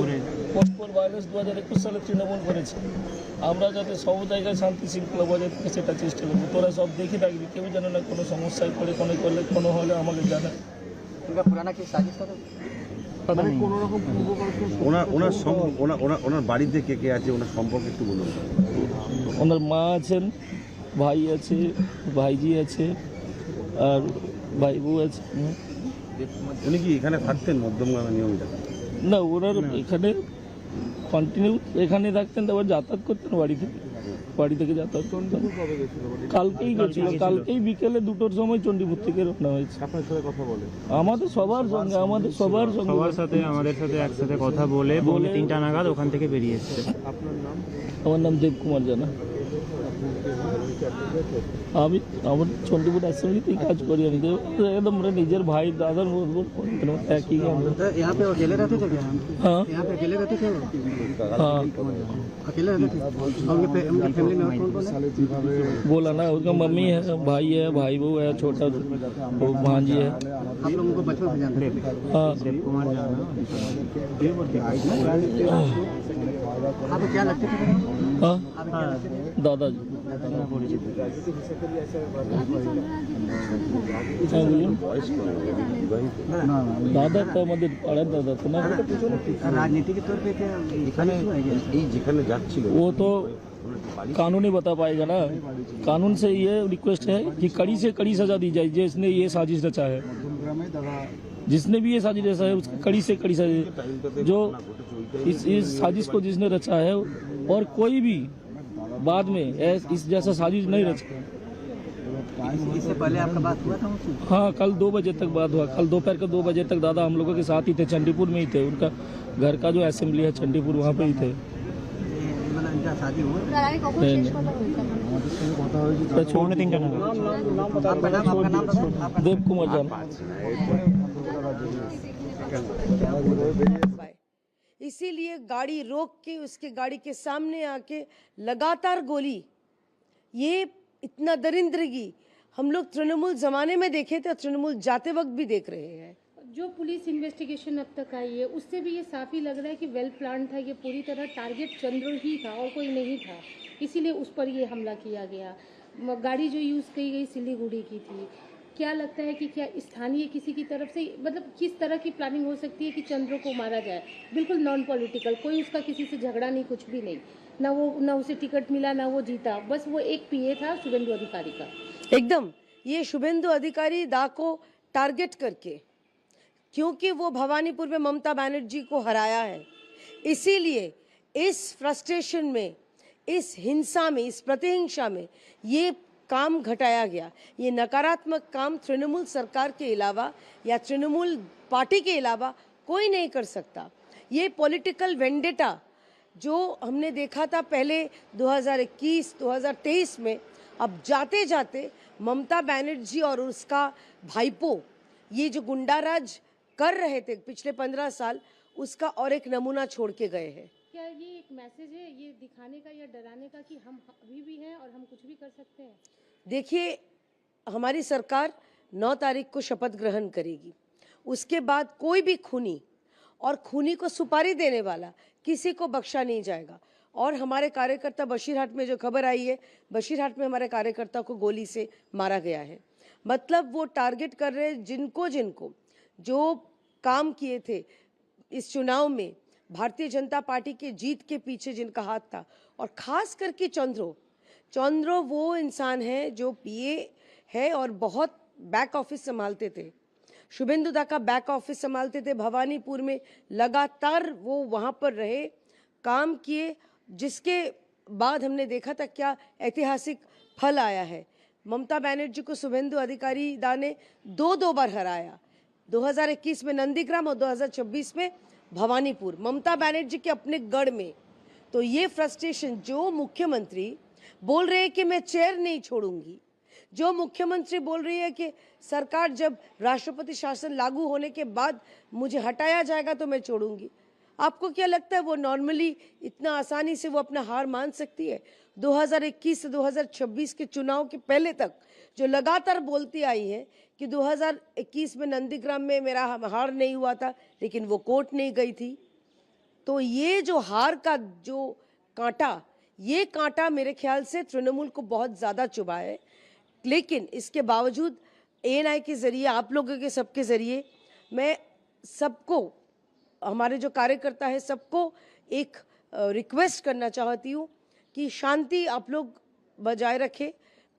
পোস্ট ফর ভায়োলেন্স 2021 সালে তৃণমূল করেছে, আমরা যাতে সব জায়গায় শান্তি শৃঙ্খলা বজায় থাকে সেটা চেষ্টা করবো। তোরা সব দেখে থাকবি, কেউ যেন না কোনো সমস্যায় পড়ে, কোনো করলে কোনো হলে আমাকে জানা। ওনার বাড়িতে কে কে আছে, ওনার সম্পর্কে একটু বলুন। ওনার মা আছেন, ভাই আছে, ভাইজি আছে, আর ভাই বউ আছে। উনি কি এখানে থাকতেন মধ্যমগ্রামে নিয়মিত? না, ওনার এখানে কন্টিনিউ এখানে থাকতেন, তারপর যাতায়াত করতেন বাড়ি থেকে যাতায়াত করতেন। কালকেই গেছিল, কালকেই বিকেলে 2টোর সময় চণ্ডীপুর থেকে রওনা হয়েছে। আপনার সাথে কথা বলে? আমাদের সবার সঙ্গে সবার সাথে আমাদের সাথে একসাথে কথা বলে 3টা নাগাদ ওখান থেকে বেরিয়ে এসছে। আপনার নাম? আমার নাম দেব কুমার জানা। আমি আমার চণ্ডীপুর অ্যাসেম্বলিতেই কাজ করি। আমি তো একদম নিজের ভাই দাদার মতো একই। यहाँ पे अकेले रहते थे क्या? हाँ, यहाँ पे अकेले रहते थे? हाँ, अकेले रहते थे। उनकी फैमिली में कौन कौन है? बोला ना, उसका मम्मी है, भाई है, भाई बहू है, छोटा वो भांजी है। आप लोग उनको बचपन से जानते थे? हाँ। कुमार जाना। आपको क्या लगते थे? हाँ, दादाजी। দাদা তো আমাদের পাড়ার দাদা তো না, राजनीति के तौर पे क्या যেখানে যাচ্ছিল वो तो कानून ही बता पाएगा ना। कानून से ये रिक्वेस्ट है कि कड़ी से कड़ी सजा दी जाए, जिसने ये साजिश रचा है, जिसने भी ये साजिश रचा है उसकी कड़ी से कड़ी सजा, जो इस साजिश को जिसने रचा है, और कोई भी बाद में इस जैसा साजिश नहीं रचा। इससे पहले आपका बात हुआ था उनसे? हाँ, कल 2 बजे तक बात हुआ। कल दोपहर के 2 बजे तक दादा हम लोगों के साथ ही थे, चंडीपुर में ही थे। उनका घर का जो असेंबली है चंडीपुर, वहाँ पे ही थे। इनका शादी हुआ? देव कुमार जान। इसीलिए गाड़ी रोक के उसके गाड़ी के सामने आके लगातार गोली, ये इतना दरिंदगी हम लोग तृणमूल जमाने में देखे थे, तृणमूल जाते वक्त भी देख रहे हैं। जो पुलिस इन्वेस्टिगेशन अब तक आई है उससे भी ये साफ ही लग रहा है कि वेल प्लान था, ये पूरी तरह टारगेट चंद्र ही था और कोई नहीं था, इसीलिए उस पर ये हमला किया गया। गाड़ी जो यूज़ की गई सिलीगुड़ी की थी। क्या लगता है कि क्या स्थानीय किसी की तरफ से, मतलब किस तरह की प्लानिंग हो सकती है कि चंद्र को मारा जाए? बिल्कुल नॉन पॉलिटिकल, कोई उसका किसी से झगड़ा नहीं, कुछ भी नहीं, ना उसे टिकट मिला, ना वो जीता, बस वो एक पीए था शुभेंदु अधिकारी का। एकदम ये शुभेंदु अधिकारी दा को टारगेट करके, क्योंकि वो भवानीपुर में ममता बनर्जी को हराया है, इसीलिए इस फ्रस्ट्रेशन में, इस हिंसा में, इस प्रतिहिंसा में ये काम घटाया गया। ये नकारात्मक काम तृणमूल सरकार के अलावा या तृणमूल पार्टी के अलावा कोई नहीं कर सकता। ये पॉलिटिकल वेंडेटा जो हमने देखा था पहले 2021, 2023 में, अब जाते जाते ममता बनर्जी और उसका भाईपो ये जो गुंडाराज कर रहे थे पिछले 15 साल, उसका और एक नमूना छोड़ के गए हैं। क्या ये एक मैसेज है ये दिखाने का या डराने का कि हम अभी भी हैं और हम कुछ भी कर सकते हैं? देखिए, हमारी सरकार 9 तारीख को शपथ ग्रहण करेगी। उसके बाद कोई भी खूनी और खूनी को सुपारी देने वाला किसी को बख्शा नहीं जाएगा। और हमारे कार्यकर्ता बशीरहाट में जो खबर आई है, बशीरहाट में हमारे कार्यकर्ता को गोली से मारा गया है। मतलब वो टारगेट कर रहे हैं जिनको जिनको जो काम किए थे इस चुनाव में, भारतीय जनता पार्टी के जीत के पीछे जिनका हाथ था। और खास करके चंद्रो वो इंसान है जो पीए है और बहुत बैक ऑफिस संभालते थे। शुभेंदु दा का बैक ऑफिस संभालते थे भवानीपुर में, लगातार वो वहाँ पर रहे, काम किए, जिसके बाद हमने देखा था क्या ऐतिहासिक फल आया है। ममता बनर्जी को शुभेंदु अधिकारी दा ने दो बार हराया, 2021 में नंदीग्राम और 2026 में भवानीपुर, ममता बनर्जी के अपने गढ़ में। तो ये फ्रस्ट्रेशन, जो मुख्यमंत्री बोल रहे हैं कि मैं चेयर नहीं छोड़ूंगी, जो मुख्यमंत्री बोल रही है कि सरकार जब राष्ट्रपति शासन लागू होने के बाद मुझे हटाया जाएगा तो मैं छोड़ूंगी, आपको क्या लगता है वो नॉर्मली इतना आसानी से वो अपना हार मान सकती है? 2021 से 2026 के चुनाव के पहले तक जो लगातार बोलती आई है कि 2021 में नंदीग्राम में मेरा हार नहीं हुआ था, लेकिन वो कोर्ट नहीं गई थी। तो ये जो हार का जो कांटा, ये कांटा मेरे ख्याल से तृणमूल को बहुत ज़्यादा चुभा है। लेकिन इसके बावजूद एएनआई के ज़रिए, आप लोगों के सबके ज़रिए, मैं सबको, हमारे जो कार्यकर्ता है सबको एक रिक्वेस्ट करना चाहती हूँ कि शांति आप लोग बजाय रखें,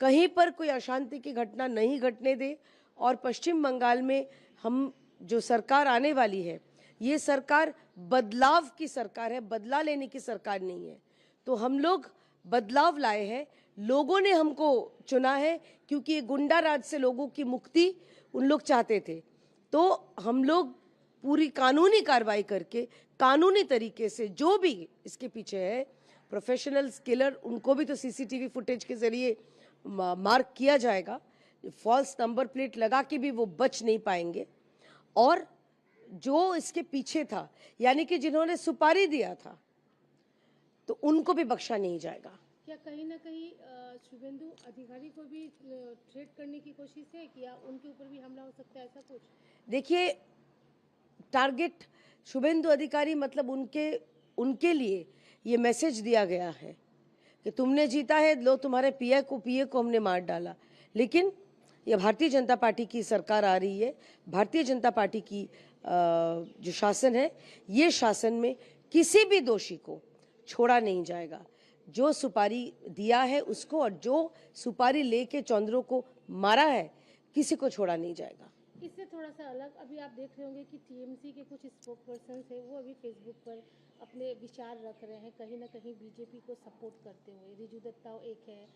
कहीं पर कोई अशांति की घटना नहीं घटने दे। और पश्चिम बंगाल में हम जो सरकार आने वाली है, ये सरकार बदलाव की सरकार है, बदला लेने की सरकार नहीं है। तो हम लोग बदलाव लाए हैं, लोगों ने हमको चुना है क्योंकि ये गुंडा राज से लोगों की मुक्ति उन लोग चाहते थे। तो हम लोग पूरी कानूनी कार्रवाई करके, कानूनी तरीके से जो भी इसके पीछे है, प्रोफेशनल किलर, उनको भी तो सीसीटीवी फुटेज के जरिए मार्क किया जाएगा। फॉल्स नंबर प्लेट लगा के भी वो बच नहीं पाएंगे। और जो इसके पीछे था, यानी कि जिन्होंने सुपारी दिया था, तो उनको भी बख्शा नहीं जाएगा। क्या कहीं ना कहीं शुभेंदु अधिकारी को भी थ्रेट करने की कोशिश है कि या उनके ऊपर भी हमला हो सकता है, ऐसा कुछ? देखिए, टारगेट शुभेंदु अधिकारी, मतलब उनके लिए ये मैसेज दिया गया है कि तुमने जीता है, लो तुम्हारे पीए को हमने मार डाला। लेकिन ये भारतीय जनता पार्टी की सरकार आ रही है, भारतीय जनता पार्टी की जो शासन है, ये शासन में किसी भी दोषी को छोड़ा नहीं जाएगा। जो सुपारी दिया है उसको, और जो सुपारी लेके चंद्रो को मारा है, किसी को छोड़ा नहीं जाएगा। इससे थोड़ा सा अलग, अभी आप देख रहे होंगे कि टीएमसी के कुछ स्पोक पर्सन है, वो अभी फेसबुक पर अपने विचार रख रहे हैं, कहीं ना कहीं बीजेपी को सपोर्ट करते हुए। रिजू दत्ता एक है,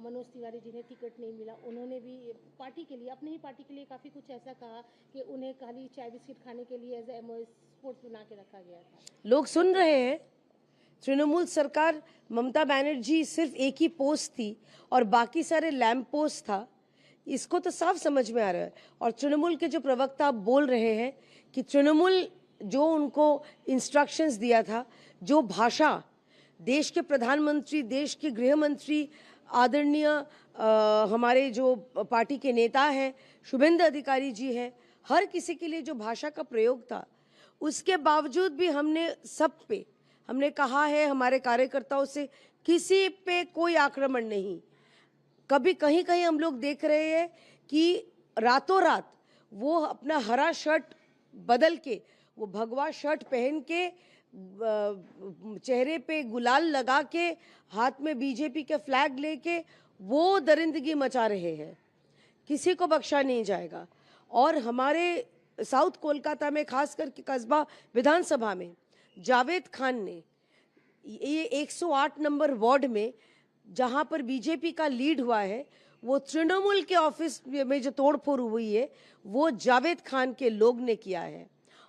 मनोज तिवारी जिन्हें टिकट नहीं मिला, उन्होंने भी पार्टी के लिए, अपनी ही पार्टी के लिए काफ़ी कुछ ऐसा कहा कि उन्हें खाली चाय बिस्किट खाने के लिए एज एमओ स्पोर्ट्स बना के रखा गया था। लोग सुन रहे हैं। तृणमूल सरकार, ममता बनर्जी सिर्फ एक ही पोस्ट थी और बाकी सारे लैम्प पोस्ट था, इसको तो साफ समझ में आ रहा है। और तृणमूल के जो प्रवक्ता बोल रहे हैं कि तृणमूल जो उनको इंस्ट्रक्शंस दिया था, जो भाषा देश के प्रधानमंत्री, देश के गृह मंत्री, आदरणीय हमारे जो पार्टी के नेता हैं, शुभेंदु अधिकारी जी हैं, हर किसी के लिए जो भाषा का प्रयोग था, उसके बावजूद भी हमने कहा है हमारे कार्यकर्ताओं से, किसी पे कोई आक्रमण नहीं। कभी कहीं हम लोग देख रहे हैं कि रातों रात वो अपना हरा शर्ट बदल के, वो भगवा शर्ट पहन के, चेहरे पे गुलाल लगा के, हाथ में बीजेपी के फ्लैग लेके वो दरिंदगी मचा रहे हैं। किसी को बख्शा नहीं जाएगा। और हमारे साउथ कोलकाता में, खास करके कस्बा विधानसभा में, जावेद खान ने ये 108 नंबर वार्ड में, जहां पर बीजेपी का लीड हुआ है, वो तृणमूल के ऑफिस में जो तोड़फोड़ हुई है, वो जावेद खान के लोग ने किया है।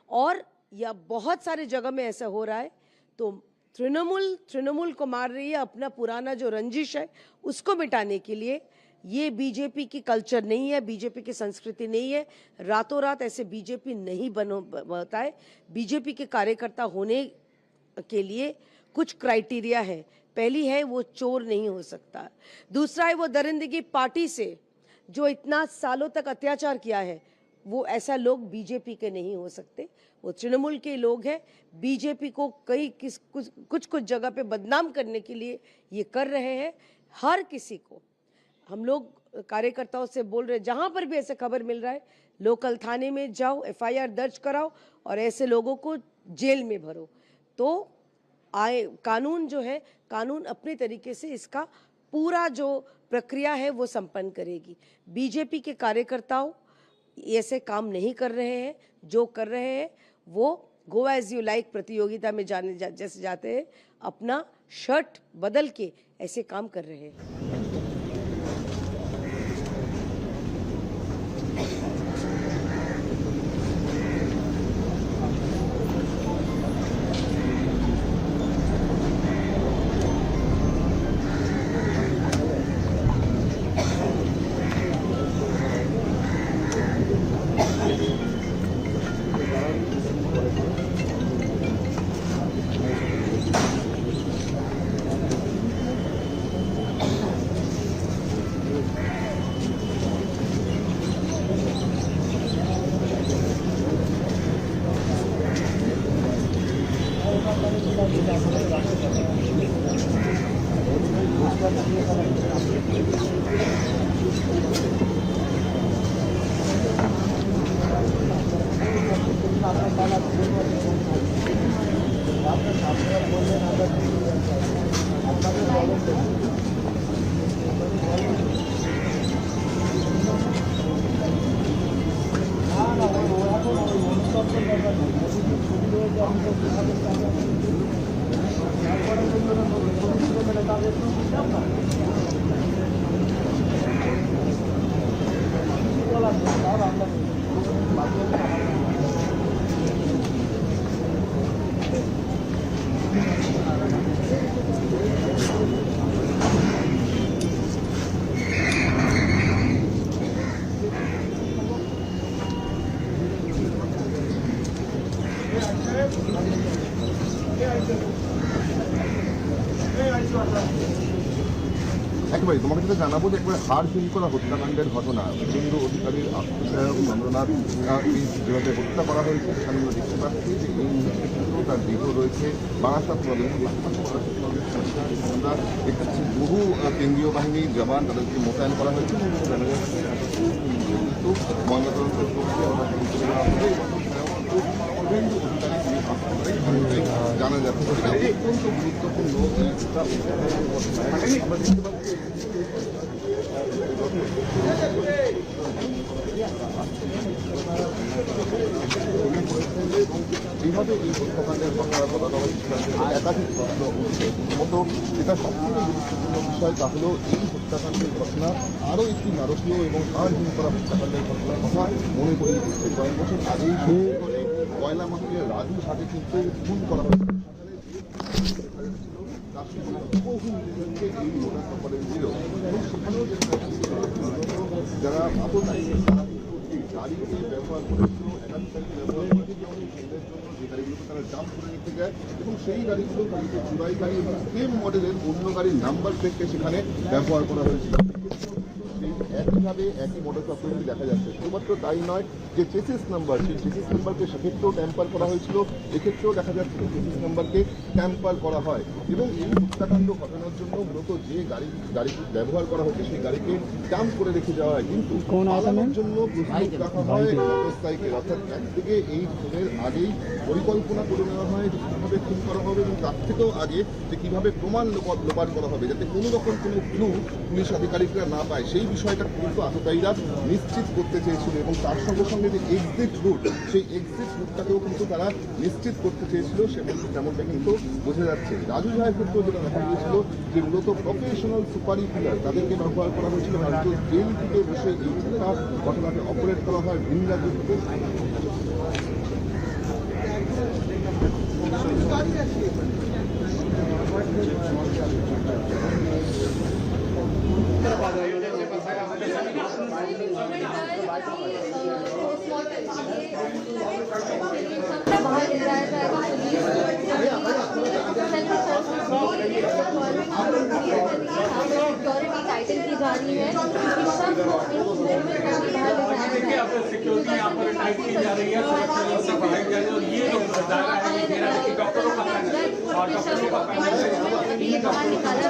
और या बहुत सारे जगह में ऐसा हो रहा है। तो तृणमूल को मार रही है, अपना पुराना जो रंजिश है उसको मिटाने के लिए ये बीजेपी की कल्चर नहीं है, बीजेपी की संस्कृति नहीं है। रातों रात ऐसे बीजेपी नहीं बनता है। बीजेपी के कार्यकर्ता होने के लिए कुछ क्राइटेरिया है। पहली है वो चोर नहीं हो सकता, दूसरा है वो दरिंदगी पार्टी से जो इतना सालों तक अत्याचार किया है, वो ऐसा लोग बीजेपी के नहीं हो सकते। वो तृणमूल के लोग हैं, बीजेपी को कुछ जगह पे बदनाम करने के लिए ये कर रहे हैं। हर किसी को हम लोग कार्यकर्ताओं से बोल रहे हैं, जहां पर भी ऐसे खबर मिल रहा है लोकल थाने में जाओ, FIR दर्ज कराओ और ऐसे लोगों को जेल में भरो। तो कानून जो है, कानून अपने तरीके से इसका पूरा जो प्रक्रिया है वो संपन्न करेगी। बीजेपी के कार्यकर्ताओं ऐसे काम नहीं कर रहे हैं। जो कर रहे हैं वो गो एज यू लाइक प्रतियोगिता में जैसे जाते हैं, अपना शर्ट बदल के ऐसे काम कर रहे हैं। একেবারে তোমাকে যেটা জানাবো যে একবারে হাড় হিম করা হত্যাকাণ্ডের ঘটনা, শুভেন্দু অধিকারীর আত্মসহায়ক অমরনাথ যেভাবে হত্যা করা হয়েছে সেখানে আমরা দেখতে পাচ্ছি যে এই মুহূর্তে কিন্তু তার দেহ রয়েছে বারাসাত প্রদেশ। আমরা দেখতে পাচ্ছি বহু কেন্দ্রীয় বাহিনীর জওয়ান তাদেরকে মোতায়েন করা হয়েছে এবং জানা যাচ্ছে কিন্তু ময়নাতদন্তের প্রক্রিয়া শুভেন্দু অধিকারী জানা যাচ্ছে অত্যন্ত গুরুত্বপূর্ণ আমরা দেখতে পাচ্ছি এইভাবে এই হত্যাকাণ্ডের ঘটনার একাধিক প্রশ্ন উঠছে। প্রথমত যেটা সবথেকে গুরুত্বপূর্ণ বিষয় তা হল এই হত্যাকাণ্ডের ঘটনা আরও একটি নারকীয় এবং হাড়হীন করা হত্যাকাণ্ডের ঘটনার কথা মনে করে দিচ্ছে। কয়েক বছর আগেই কয়লা মাফিয়া রাজু হাটে কিন্তু খুন করা হয়েছে। যারা আততায়ী তারা গাড়িকে ব্যবহার করেছিল, একাধিক ব্যবহার করেছে যে গাড়িগুলোকে তারা জাম্প করে রেখে যায় এবং সেই গাড়িগুলো গাড়িতে চুরাই গাড়ি এবং সেম মডেলের অন্য গাড়ির নাম্বার প্লেটকে সেখানে ব্যবহার করা হয়েছিল। একইভাবে একই মোটর অপারেশন দেখা যাচ্ছে। শুধুমাত্র তাই নয়, যে চেসিস নাম্বার, সেই চেসিস নাম্বারকে সেক্ষেত্রেও ট্যাম্পার করা হয়েছিল, এক্ষেত্রেও দেখা যাচ্ছে চেসিস নাম্বারকে ট্যাম্পার করা হয় এবং এই হত্যাকাণ্ড ঘটানোর জন্য মূলত যে গাড়ি ব্যবহার করা হচ্ছে সেই গাড়িকে ট্যাম্প করে রেখে যাওয়া হয়, কিন্তু পালানোর জন্য প্রস্তুত রাখা হয় মোটরসাইকেল। অর্থাৎ একদিকে এই খুনের আগেই পরিকল্পনা করে নেওয়া হয় যে কীভাবে খুন করা হবে এবং তার থেকেও আগে যে কীভাবে প্রমাণ লোপাট করা হবে যাতে কোনো রকম কোনো ক্লু পুলিশ আধিকারিকরা না পায়, সেই বিষয়টা কিন্তু আততায়ীরা নিশ্চিত করতে চেয়েছিল এবং তার সঙ্গে সঙ্গে যে এক্সিট রুট, সেই এক্সিট রুটটাকেও কিন্তু তারা নিশ্চিত করতে চেয়েছিল, তেমনটা কিন্তু বোঝা যাচ্ছে। রাজু ঝায়ের ক্ষেত্রেও যেটা দেখা গিয়েছিল যে মূলত প্রফেশনাল সুপারি কিলার তাদেরকে ব্যবহার করা হয়েছিল। ভারতীয় জেল থেকে বসে এই ঘটনাকে অপারেট করা হয় ভিন রাজ্য থেকে। उत्तर बाहर ले जाया जाएगा। सिक्योरिटी टाइटल की जा रही है, सिक्योरिटी यहाँ पर टाइट की जा रही है, से बढ़ाई जा रही है। और ये जो दायरा है ये घेरा है कि डॉक्टरों का कहना है और डॉक्टरों का कहना है बाहर निकाला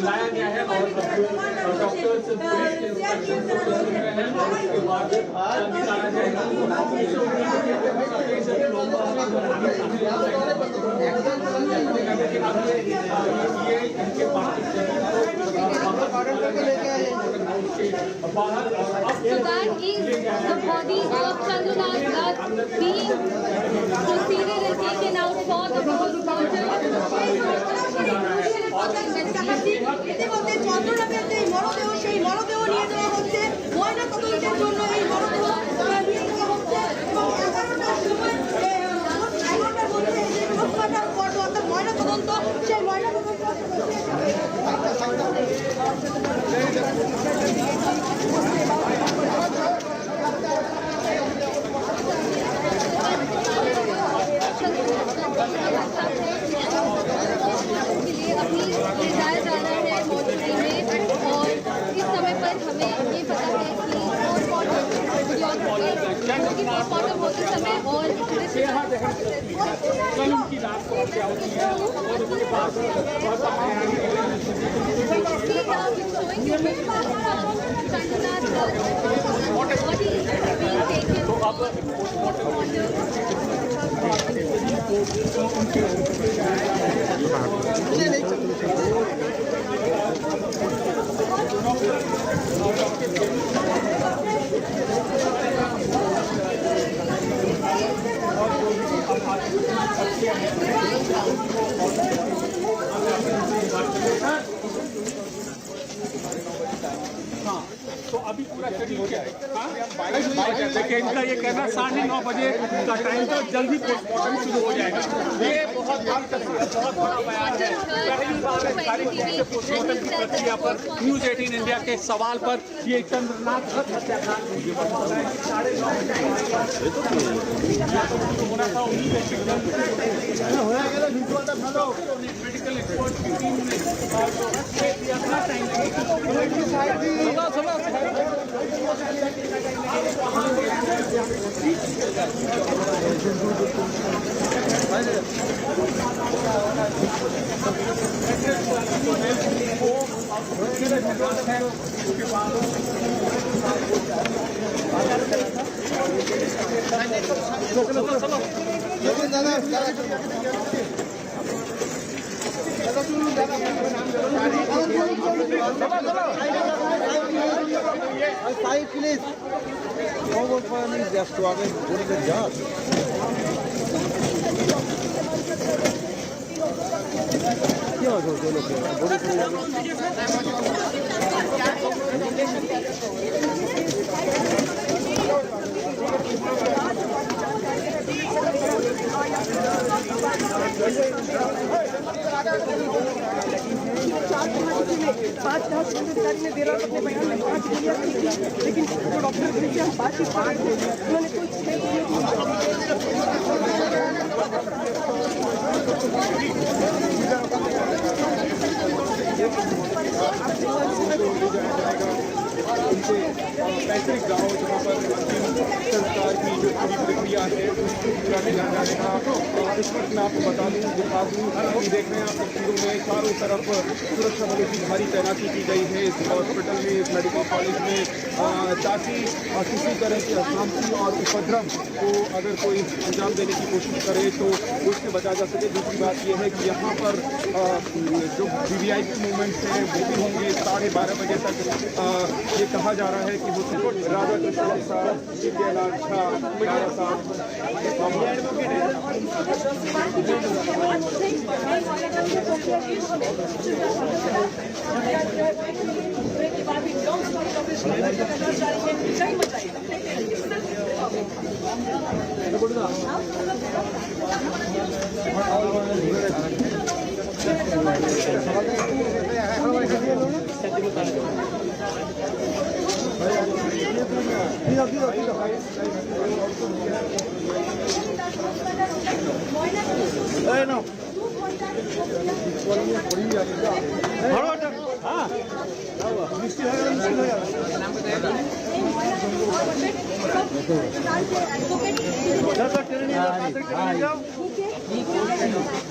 लाया गया है और डॉक्टर्स के इंस्ट्रक्शन को सुन रहे हैं और उसके बाद निकाला जाएगा। So that is the body of Chandranaz Das being proceeded and taken out for the post-mortem. ইতিমধ্যে চন্দ্রনাথের যে মরদেহ সেই মরদেহ নিয়ে যাওয়া হচ্ছে ময়না তদন্তের জন্য। এই মরদেহ নিয়ে যাওয়া হচ্ছে এবং 11টার সময় 11টার মধ্যে যে পোস্টমর্টম পর্ব অর্থাৎ ময়না তদন্ত সেই ময়না তদন্ত अभी ले जाया जा रहा है मोर्चरी में और इस समय पर हमें ये पता है कि पोस्टमार्टम होते समय और तो अभी पूरा शेड्यूल क्या है? देखिए इनका ये कहना 9:30 बजे का टाइम तो जल्दी पोस्टमार्टम शुरू हो जाएगा। ये बहुत बहुत बड़ा बयान है। पहली बार पोस्टमार्टम की प्रक्रिया पर न्यूज़ 18 इंडिया के सवाल पर ये चंद्रनाथ हत्याकांड होना था। मेडिकल एक्सपर्ट की टीम ने अपना time please just to again doing the job. क्या हो जो लोग पाँच दस अधिकारी ने दे रहा अपने बयान में 5 गोलियां थी, लेकिन जो डॉक्टर से हम बातचीत कर रहे थे उन्होंने कोई पैतृक गाँव जहाँ पर अंतिम संस्कार की जो पूरी प्रक्रिया है उसको पूरा किया जाएगा। इस वक्त मैं आपको दिखा दूँ कि देख रहे हैं आप तस्वीरों में चारों तरफ सुरक्षा बलों की भारी तैनाती की गई है इस हॉस्पिटल में, इस मेडिकल कॉलेज में, ताकि किसी तरह की अशांति और उपद्रव को अगर कोई अंजाम देने की कोशिश करे तो उससे बचा जा सके। दूसरी बात यह है कि यहाँ पर जो VVIP मूवमेंट्स हैं वो भी होंगे 12:30 बजे तक। ये कहा जा रहा है कि राधा कृष्ण साहब, विद्यालाल झा, राणा साहब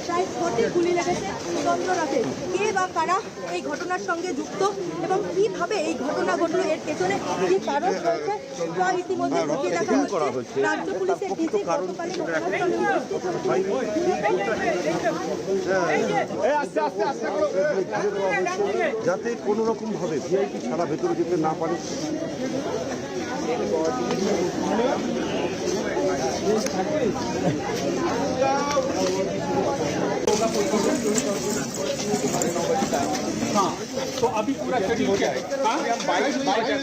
প্রায় 40 গুলি লেগেছে চন্দ্রনাথে। কে বা কারা এই ঘটনার সঙ্গে যুক্ত এবং কিভাবে এই ঘটনা ঘটলো এর পেছনে কি কারণ রয়েছে তা ইতিমধ্যে খতিয়ে দেখা হচ্ছে। রাজ্য পুলিশের ডিসি গতকালই ঘটনাস্থলে উপস্থিত যাতে কোনো রকম ভাবে ভিআইপি ছাড়া ভেতরে যেতে না পারে। हाँ, तो अभी पूरा शेड्यूल क्या है?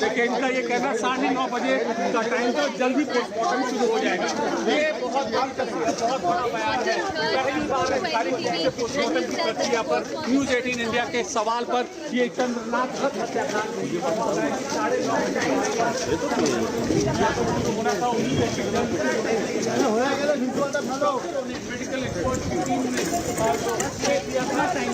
देखिए इनका ये कहना 9:30 बजे का टाइम तो जल्दी पोस्टमार्टम शुरू हो जाएगा। ये बहुत बड़ा बयान है। पहली बार पोस्टमार्टम की प्रक्रिया पर न्यूज़ 18 इंडिया के सवाल पर ये चंद्रनाथ हत्याकांड मेडिकल एक्सपर्ट की टीम ने अपना टाइम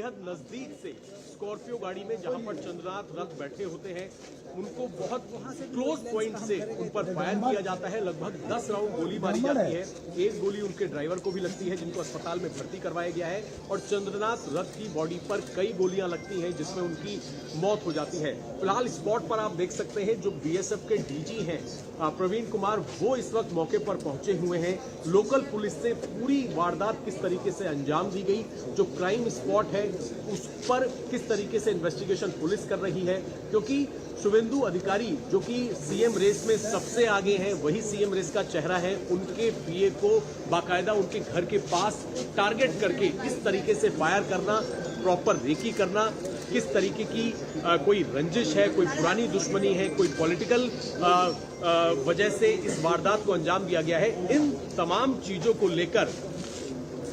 बेहद नजदीक से स्कॉर्पियो गाड़ी में जहां पर चंद्रनाथ रथ बैठे होते हैं उनको बहुत क्लोज पॉइंट से उन पर फायर किया जाता है। लगभग 10 राउंड गोली मारी जाती है। एक गोली उनके ड्राइवर को भी लगती है जिनको अस्पताल में भर्ती करवाया गया है और चंद्रनाथ रथ की बॉडी पर कई गोलियां लगती हैं जिसमें उनकी मौत हो जाती है। फिलहाल स्पॉट पर आप देख सकते हैं जो बीएसएफ के डीजी हैं प्रवीण कुमार, वो इस वक्त मौके पर पहुंचे हुए हैं। लोकल पुलिस से पूरी वारदात किस तरीके से अंजाम दी गई, जो क्राइम स्पॉट है उस पर किस तरीके से इन्वेस्टिगेशन पुलिस कर रही है, क्योंकि शुभेंदु अधिकारी जो कि सीएम रेस में सबसे आगे हैं, वही सीएम रेस का चेहरा है। उनके पीए को बाकायदा उनके घर के पास टारगेट करके इस तरीके से फायर करना, प्रॉपर रेकी करना, किस तरीके की कोई रंजिश है, कोई पुरानी दुश्मनी है, कोई पॉलिटिकल वजह से इस वारदात को अंजाम दिया गया है, इन तमाम चीजों को लेकर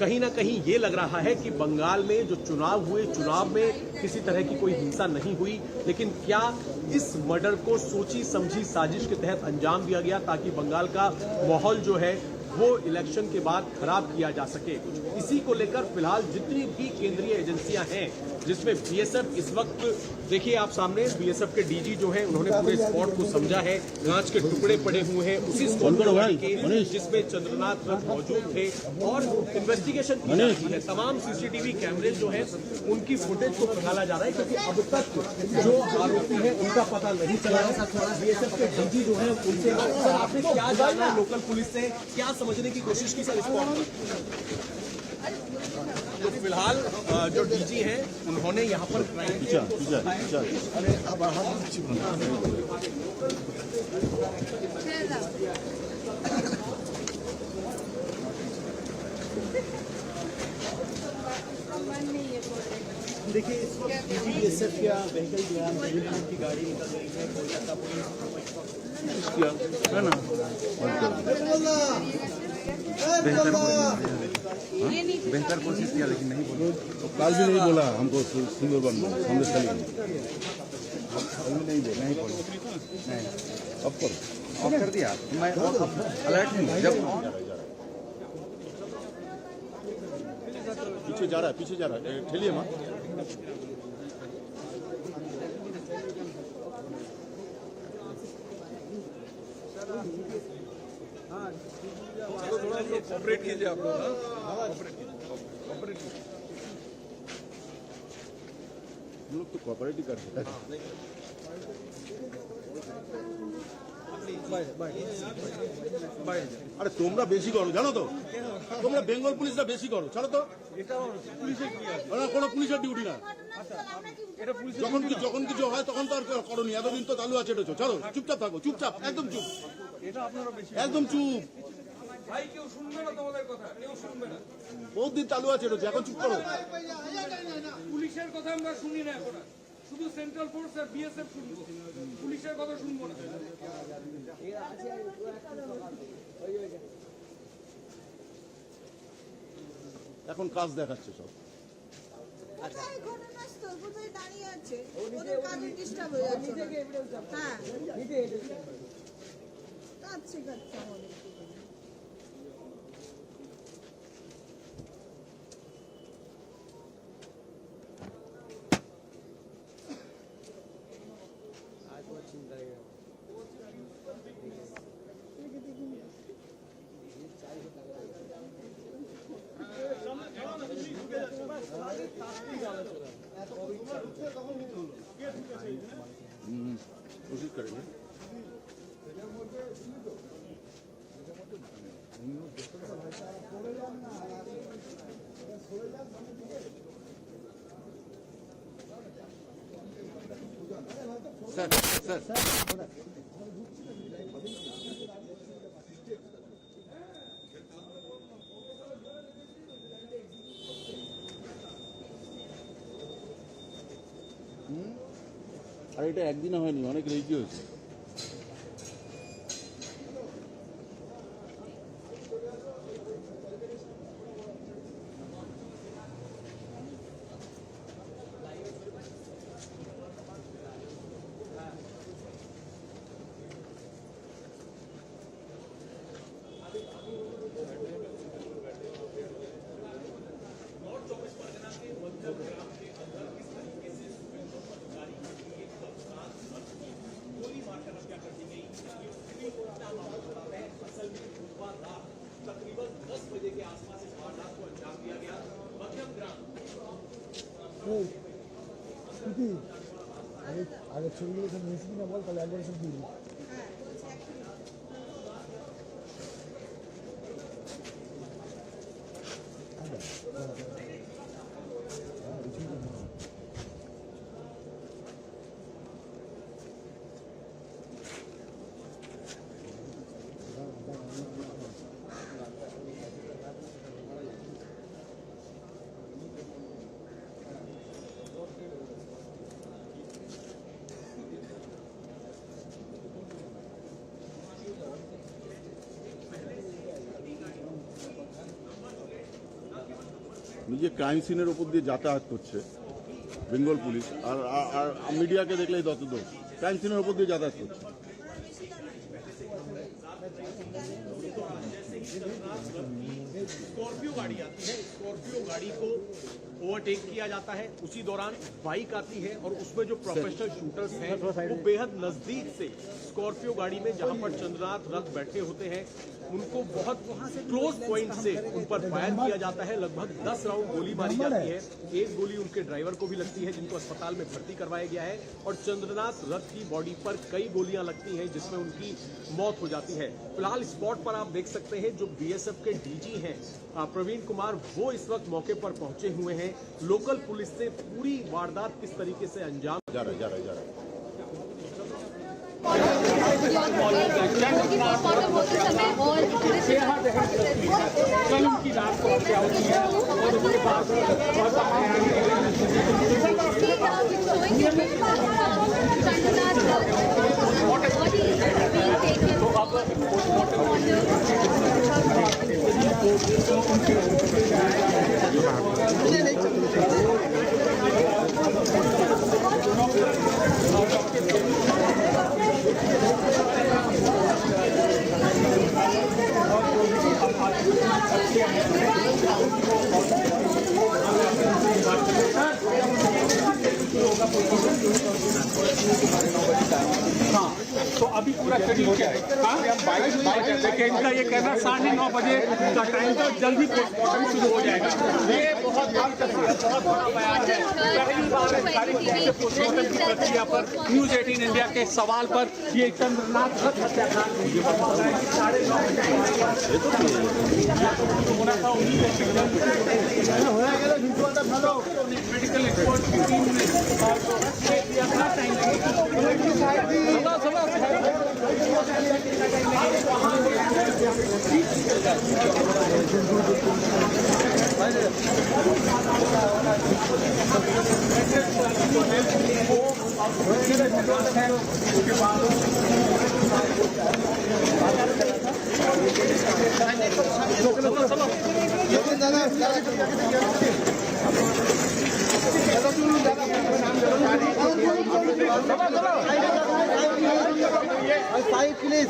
कहीं ना कहीं ये लग रहा है कि बंगाल में जो चुनाव हुए, चुनाव में किसी तरह की कोई हिंसा नहीं हुई, लेकिन क्या इस मर्डर को सोची समझी साजिश के तहत अंजाम दिया गया ताकि बंगाल का माहौल जो है वो इलेक्शन के बाद खराब किया जा सके। इसी को लेकर फिलहाल जितनी भी केंद्रीय एजेंसियां हैं जिसमें बीएसएफ इस वक्त देखिए आप सामने बीएसएफ के डीजी जो हैं उन्होंने पूरे स्पॉट को समझा है। कांच के टुकड़े पड़े हुए हैं उसी स्पॉट के जिसमें चंद्रनाथ रथ मौजूद थे और इन्वेस्टिगेशन की जा रही है। तमाम सीसीटीवी कैमरे जो है उनकी फुटेज को खंगाला जा रहा है क्योंकि अब तक जो आरोपी है उनका पता नहीं चला है। बीएसएफ के डीजी जो है उनसे आपने क्या जाना लोकल पुलिस से, क्या समझने की कोशिश की सर स्पॉट पर? तो फिलहाल जो डीजी हैं उन्होंने यहाँ पर क्राइम देखिए बीएसएफ या व्हीकल जो है की गाड़ी निकल रही है कोलकाता पुलिस है ना बेहतर कोशिश किया लेकिन नहीं बोला। तो काल भी नहीं बोला हमको सुंदरबन में समझ नहीं बोला ऑफ कर दिया मैं अलर्ट हूँ। जब पीछे जा रहा है ठेलिए माँ ऑपरेट कीजिए आप लोग, हम लोग तो कोऑपरेट ही करते हैं। আরে তোমরা বেশি করো জানো তো, তোমরা বেঙ্গল পুলিশরা বেশি করো, চলো তো। কোনো পুলিশের ডিউটি না, যখন কিছু হয় তখন তো আর করনি, এতদিন তো চালু আছে। এটা চলো চুপচাপ থাকো, চুপচাপ একদম চুপ, একদম চুপ। বহুত দিন চালু আছে, এটা এখন চুপ করো। পুলিশের কথা আমরা শুনি না এখন, শুধু সেন্ট্রাল ফোর্স আর বিএসএফ শুনবো, পুলিশের কথা শুনবো না। এখন কাজ দেখাচ্ছে সব। ঘটনাস্থল কোথায় দাঁড়িয়ে আছে, ওদের কাজে ডিস্টার্ব হয়ে যাচ্ছে। হ্যাঁ কাজ শেখাচ্ছে আমাদের। कोशिश करेंगे। सर আর এটা একদিনে হয়নি, অনেক রেজি হয়েছে। नॉर्थ 24 परगना के मध्य ग्राम নিজে ক্রাইম সিনের উপর দিয়ে যাতায়াত করছে বেঙ্গল পুলিশ, আর মিডিয়াকে দেখলেই তত দোষ। ক্রাইম সিনের উপর দিয়ে যাতায়াত করছে। स्कॉर्पियो गाड़ी आती है, स्कॉर्पियो गाड़ी को ओवरटेक किया जाता है, उसी दौरान बाइक आती है और उसमें जो प्रोफेशनल शूटर्स हैं वो बेहद नजदीक से स्कॉर्पियो गाड़ी में जहां पर चंद्रनाथ रथ बैठे होते हैं उनको बहुत क्लोज पॉइंट से उन पर फायर किया जाता है। लगभग 10 राउंड गोली मारी जाती है। एक गोली उनके ड्राइवर को भी लगती है जिनको अस्पताल में भर्ती करवाया गया है और चंद्रनाथ रथ की बॉडी पर कई गोलियां लगती हैं जिसमें उनकी मौत हो जाती है। फिलहाल स्पॉट पर आप देख सकते हैं जो बीएसएफ के डीजी हैं प्रवीण कुमार, वो इस वक्त मौके पर पहुंचे हुए हैं। लोकल पुलिस से पूरी वारदात किस तरीके से अंजाम जा रहा है। कल उनकी रात को हत्या होती है और उसके बाद हाँ, तो अभी पूरा शेड्यूल क्या है? देखिए इनका ये कहना 9:30 बजे का टाइम तो जल्दी पोस्टमार्टम शुरू हो जाएगा। ये बहुत बड़ा बयान है। पहली बार पोस्टमार्टम की प्रक्रिया पर न्यूज 18 इंडिया के सवाल पर ये चंद्रनाथ रथ हत्याकांड मेडिकल एक्सपर्ट की टीम ने अपना टाइम प्लीज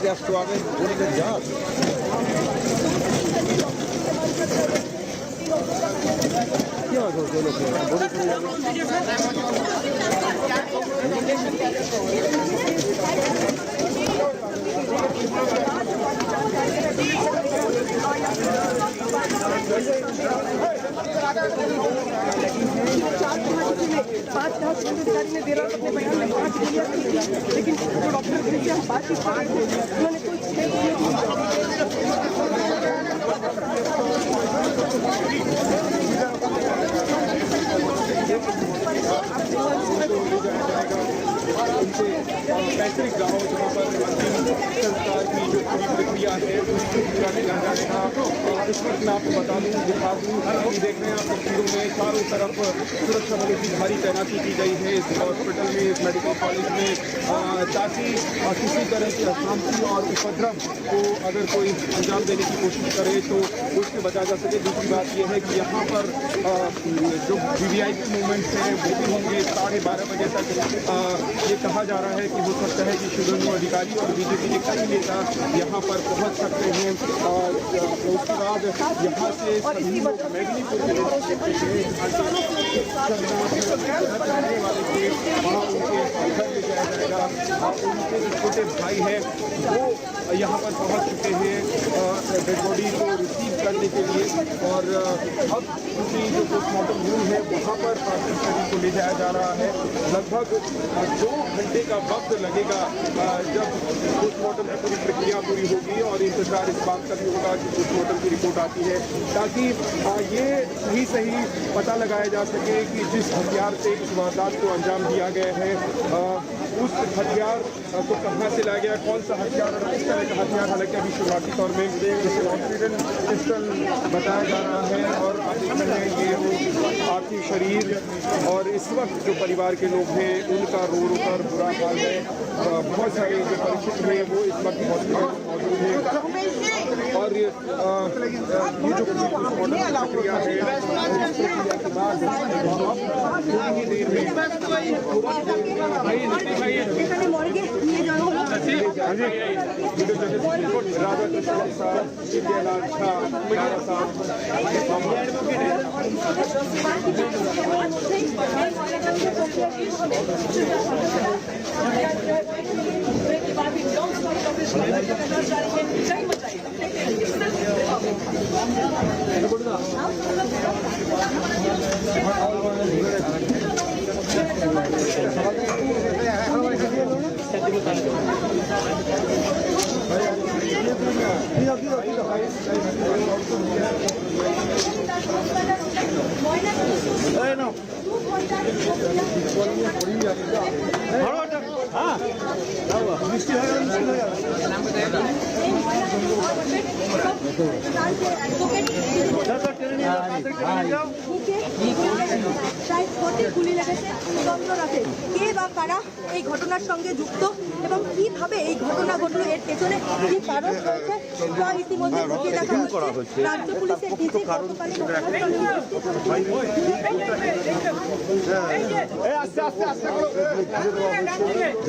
ব্যস্ত আগে বলে যা पाँच अधिकारी ने देर रात अपने बयान में 5 गोलियां की थी, लेकिन जो डॉक्टर से हम बातचीत कर रहे थे उन्होंने कोई पैतृक गाँव जहाँ पर अंतिम संस्कार की जो पूरी प्रक्रिया है उसको पूरा किया जाएगा। इस वक्त मैं आपको बता दूँ, दिखा दूँ, देख रहे हैं आप तस्वीरों में चारों तरफ सुरक्षा बलों की भारी तैनाती की गई है इस हॉस्पिटल में, इस मेडिकल कॉलेज में, ताकि किसी तरह की अशांति और उपद्रव को अगर कोई अंजाम देने की कोशिश करे तो उससे बचा जा सके। दूसरी बात यह है कि यहाँ पर जो वीवीआईपी मूवमेंट्स हैं वो भी होंगे 12:30 बजे तक। ये कहा जा रहा है कि हो सकता है कि शुभेंदु अधिकारी और बीजेपी के कई नेता यहाँ पर पहुँच सकते हैं और उसके बाद यहाँ से मेदिनीपुर के रहने वाले थे, वहाँ उनके घर ले जाया जाएगा और उनके जो छोटे भाई हैं वो यहाँ पर पहुँच चुके हैं डेड बॉडी को रिसीव करने के लिए और अब उनकी जो पोस्टमार्टम रूम है वहाँ पर पार्थिव शरीर को ले जाया जा रहा है। लगभग 2 घंटे का वक्त लगेगा जब पोस्टमार्टम की पूरी प्रक्रिया पूरी होगी और इंतजार इस बात का भी होगा कि पोस्टमार्टम की रिपोर्ट आती है ताकि ये सही पता लगाया जा सके कि जिस हथियार से इस वारदात को अंजाम दिया गया है उस हथियार को कहाँ से लाया गया, कौन सा हथियार और किस तरह का हथियार। हालांकि अभी शुरुआती तौर में इसे ऑक्सीजन पिस्टल बताया जा रहा है और आप देख रहे हैं ये वो पार्थिव शरीर और इस वक्त जो परिवार के लोग हैं उनका रो कर बुरा हाल है। बहुत सारे जो परिचित हैं वो इस वक्त हॉस्पिटल मौजूद हैं और ये जो पोस्टमार्टम प्रक्रिया है के बाद थोड़ी ही देर में राधा कृष्ण साहब, विद्यालाल झा, গুলি লেগেছে তদন্ত রাতে কে বা কারা এই ঘটনার সঙ্গে যুক্ত এবং কিভাবে এই ঘটনা ঘটলো এর পেছনে কি কারণ রয়েছে তা ইতিমধ্যে খতিয়ে দেখা হচ্ছে। রাজ্য পুলিশের ডিজি গতকালই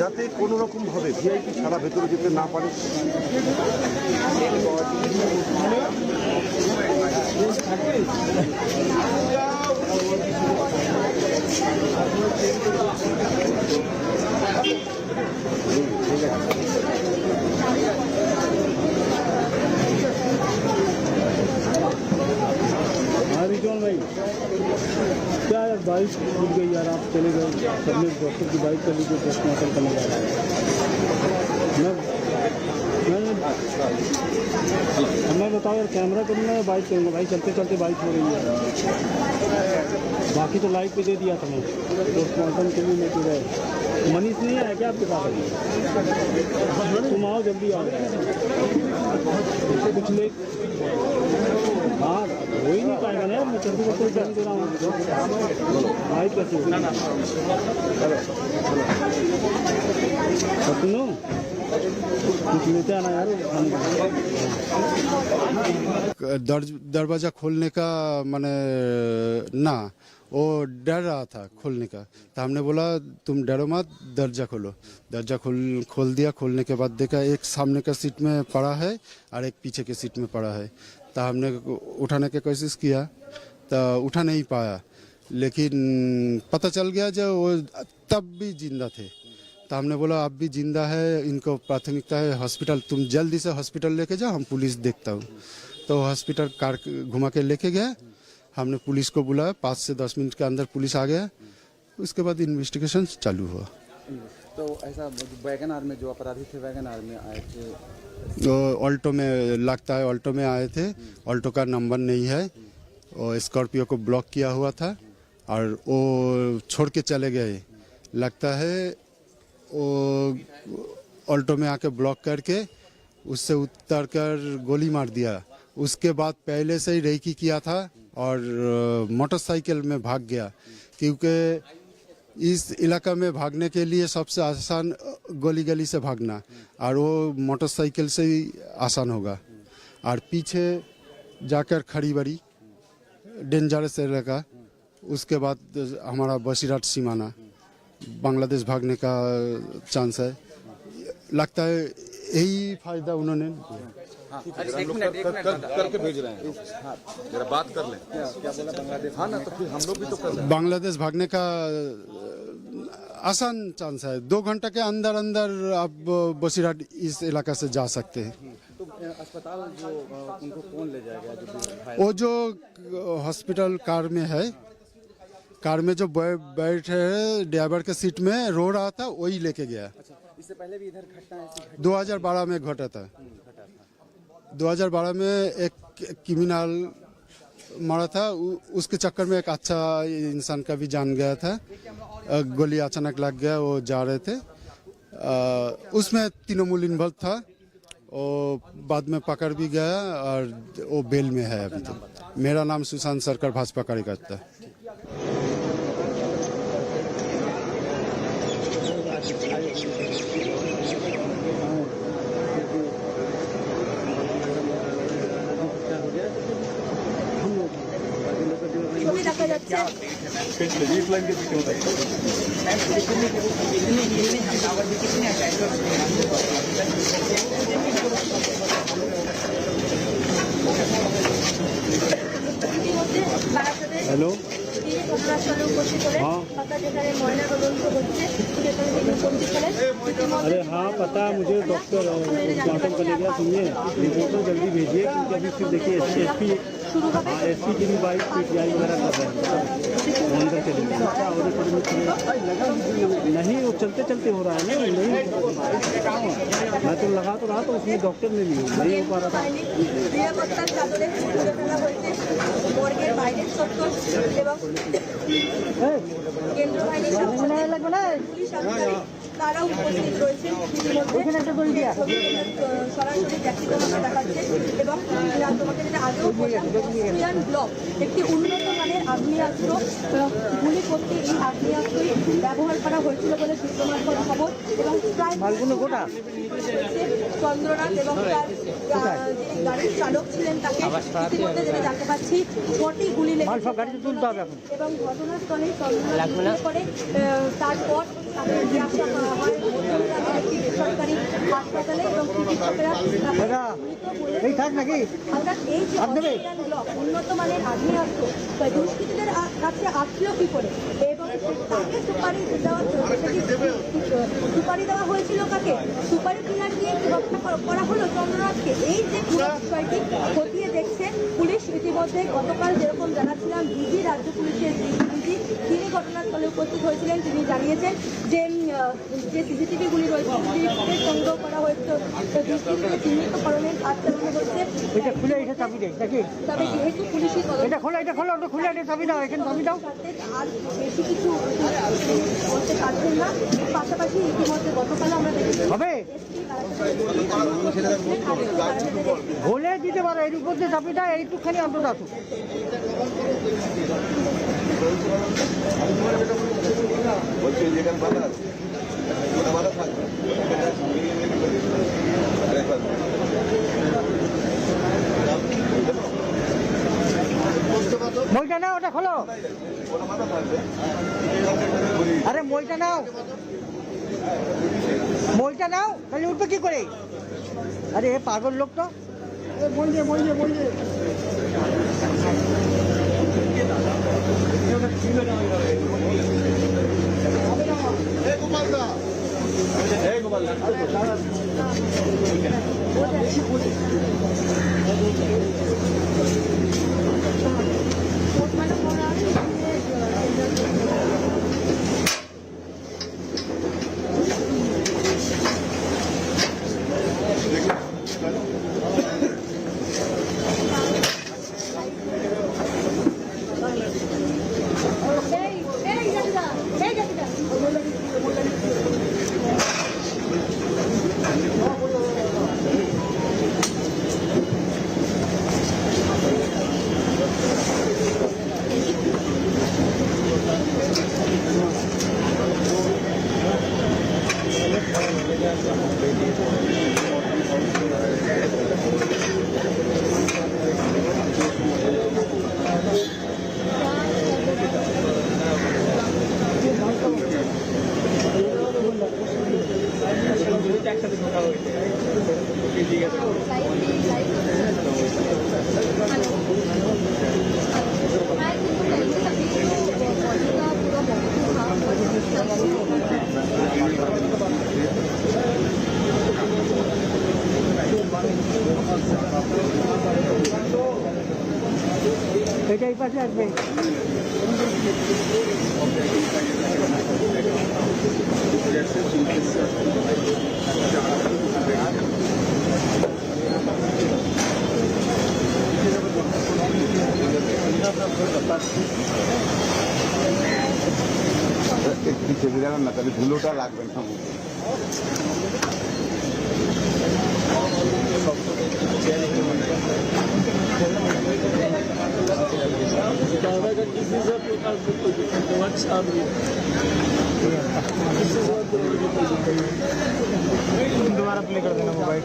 যাতে কোনো রকম ভাবে ভিআইপি ছাড়া ভেতরে যেতে না পারে। भाई क्या यार बाइक छूट गई यार, आप चले गए सबने डॉक्टर की बाइक कर लीजिए पोस्टमार्टम करने जा रहा है। मैं बताओ यार कैमरा करूँगा या बाइक करूँगा भाई, चलते चलते बाइक हो रही है। बाकी तो लाइव पे दे दिया था मैं पोस्टमार्टम के लिए लेके गए। मनीष नहीं है क्या आपके पास? तुम आओ जल्दी आओ कुछ ले। हाँ हो ही नहीं पाएगा ना, मैं चलते चलते जान दे रहा हूँ भाई कैसे सुनो कुछ लेते आना यार। दरवाज़ा खोलने का माने ना, वो डर रहा था खोलने का, तो हमने बोला तुम डरो मत, दरजा खोलो। दरजा खोल दिया। खोलने के बाद देखा एक सामने का सीट में पड़ा है और एक पीछे के सीट में पड़ा है। तो हमने उठाने की कोशिश किया तो उठा नहीं पाया, लेकिन पता चल गया जब वो तब भी जिंदा थे। तो हमने बोला अब भी जिंदा है, इनको प्राथमिकता है हॉस्पिटल, तुम जल्दी से हॉस्पिटल लेके जाओ, हम पुलिस देखता हूँ। तो हॉस्पिटल कार घुमा के लेके गए। हमने पुलिस को बुलाया, 5 से 10 मिनट के अंदर पुलिस आ गया। उसके बाद इन्वेस्टिगेशन चालू हुआ। तो ऐसा वैगन आर में जो अपराधी थे वैगन आर में आए थे, तो ऑल्टो में लगता है, ऑल्टो में आए थे। ऑल्टो का नंबर नहीं है और स्कॉर्पियो को ब्लॉक किया हुआ था और वो छोड़ के चले गए। लगता है वो ऑल्टो में आके ब्लॉक करके उससे उतर कर गोली मार दिया। उसके बाद पहले से ही रेकी किया था और मोटरसाइकिल में भाग गया, क्योंकि इस इलाका में भागने के लिए सबसे आसान गली गली से भागना, और वो मोटरसाइकिल से ही आसान होगा। और पीछे जाकर खड़ी बड़ी डेंजरस इलाका, उसके बाद हमारा बसीराट सीमाना, बांग्लादेश भागने का चांस है। लगता है यही फायदा उन्होंने करके भेज रहे हैं। जरा बात कर लें। क्या बोला बांग्लादेश? हाँ ना, तो फिर हम लोग भी तो कर लें। बांग्लादेश भागने का आसान चांस है, 2 घंटे के अंदर अंदर आप बसीरहाट इस इलाका से जा सकते हैं। तो अस्पताल जो उनको कौन ले जाएगा? वो जो हॉस्पिटल कार में है, कार में जो बैठे है ड्राइवर के सीट में रो रहा था, वही लेके गया। अच्छा, इससे पहले भी इधर घटना ऐसी 2012 में घटा था। 2012 में एक क्रिमिनल मरा था, उसके चक्कर में एक अच्छा इंसान का भी जान गया था। गोली अचानक लग गया, वो जा रहे थे, उसमें तृणमूल इन्वॉल्व था, और बाद में पकड़ भी गया और वो बेल में है अभी तो। मेरा नाम सुशांत सरकार, भाजपा कार्यकर्ता। ছবি দেখা যাচ্ছে हेलो ঘটনাস্থলে উপস্থিত হলেন পাতা যেখানে ময়না তদন্ত হচ্ছে সেখানে তিনি উপস্থিত হলেন। अरे हाँ पता है मुझे, डॉक्टर उद्घाटन कर लिया। सुनिए रिपोर्टर जल्दी भेजिए, क्योंकि अभी फिर देखिए एसपी की भी बाइक पीटीआई वगैरह कर रहे हैं, वो अंदर चले गए। नहीं, वो चलते चलते हो रहा है ना, नहीं मैं तो लगा तो रहा, तो उसमें डॉक्टर ने ली, नहीं हो पा रहा था। নিরাপত্তার চাদরে তুলে ফেলা হয়েছে মর্গের বাইরের চত্বর এবং কেন্দ্র বাহিনীর পুলিশ আধিকারিক তারা উপস্থিত রয়েছেন। ইতিমধ্যে সরাসরি ব্যক্তিগতভাবে দেখাচ্ছে এবং তোমাকে যেটা আগেও বললাম, সিয়ান ব্লক একটি উন্নত মানের আগ্নেয়াস্ত্র গুলি করতে এই আগ্নেয়াস্ত্রই ব্যবহার করা হয়েছিল বলে সূত্রমারফত খবর। এবং প্রায় চন্দ্রনাথ এবং তার যিনি গাড়ির চালক ছিলেন তাকে ইতিমধ্যে যেটা জানতে পারছি 6টি গুলি লেগেছে এবং ঘটনাস্থলে চন্দ্রনাথ করে তারপর তাকে চিকিৎসা করা হয় একটি বেসরকারি হাসপাতালে এবং চিকিৎসকেরা অর্থাৎ এই যে ব্লক উন্নত মানের আগ্নেয়াস্ত্র দুষ্কৃতীদের কাছে আসছিল কি করে এবং তাকে সুপারি দেওয়া হয়েছিল কাকে? সুপারি কিনার দিয়ে হত্যা করা হলো চন্দ্রনাথকে। এই যে পুরো বিষয়টি খতিয়ে দেখছে পুলিশ। ইতিমধ্যে গতকাল যেরকম জানাচ্ছিলাম, ডিজি রাজ্য পুলিশের ডিজি তিনি ঘটনাস্থলে উপস্থিত হয়েছিলেন। তিনি জানিয়েছেন যে সিসিটিভিগুলি রয়েছে সেগুলি সংগ্রহ করা হয়েছে, দুষ্কৃতীদের চিহ্নিতকরণের কাজ চালানো হচ্ছে। তবে যেহেতু পুলিশই আর বেশি কিছু করতে পারছেন না। পাশাপাশি ইতিমধ্যে গতকাল আমরা দেখেছি বলে দিতে পারো এর উপর যে চাপিটা এইটুখানি অন্তত আসুক। মইটা নাও, ওটা খোলো। আরে মইটা নাও, মইটা নাও, তাহলে উঠবে কি করে? আরে পাগল লোক তো। मैं না তাহলে ধুলোটা লাগবে না। दादा का किसी से प्रकार से कोई दिक्कत नहीं, अच्छा आदमी किसी से दोबारा प्ले कर देना मोबाइल।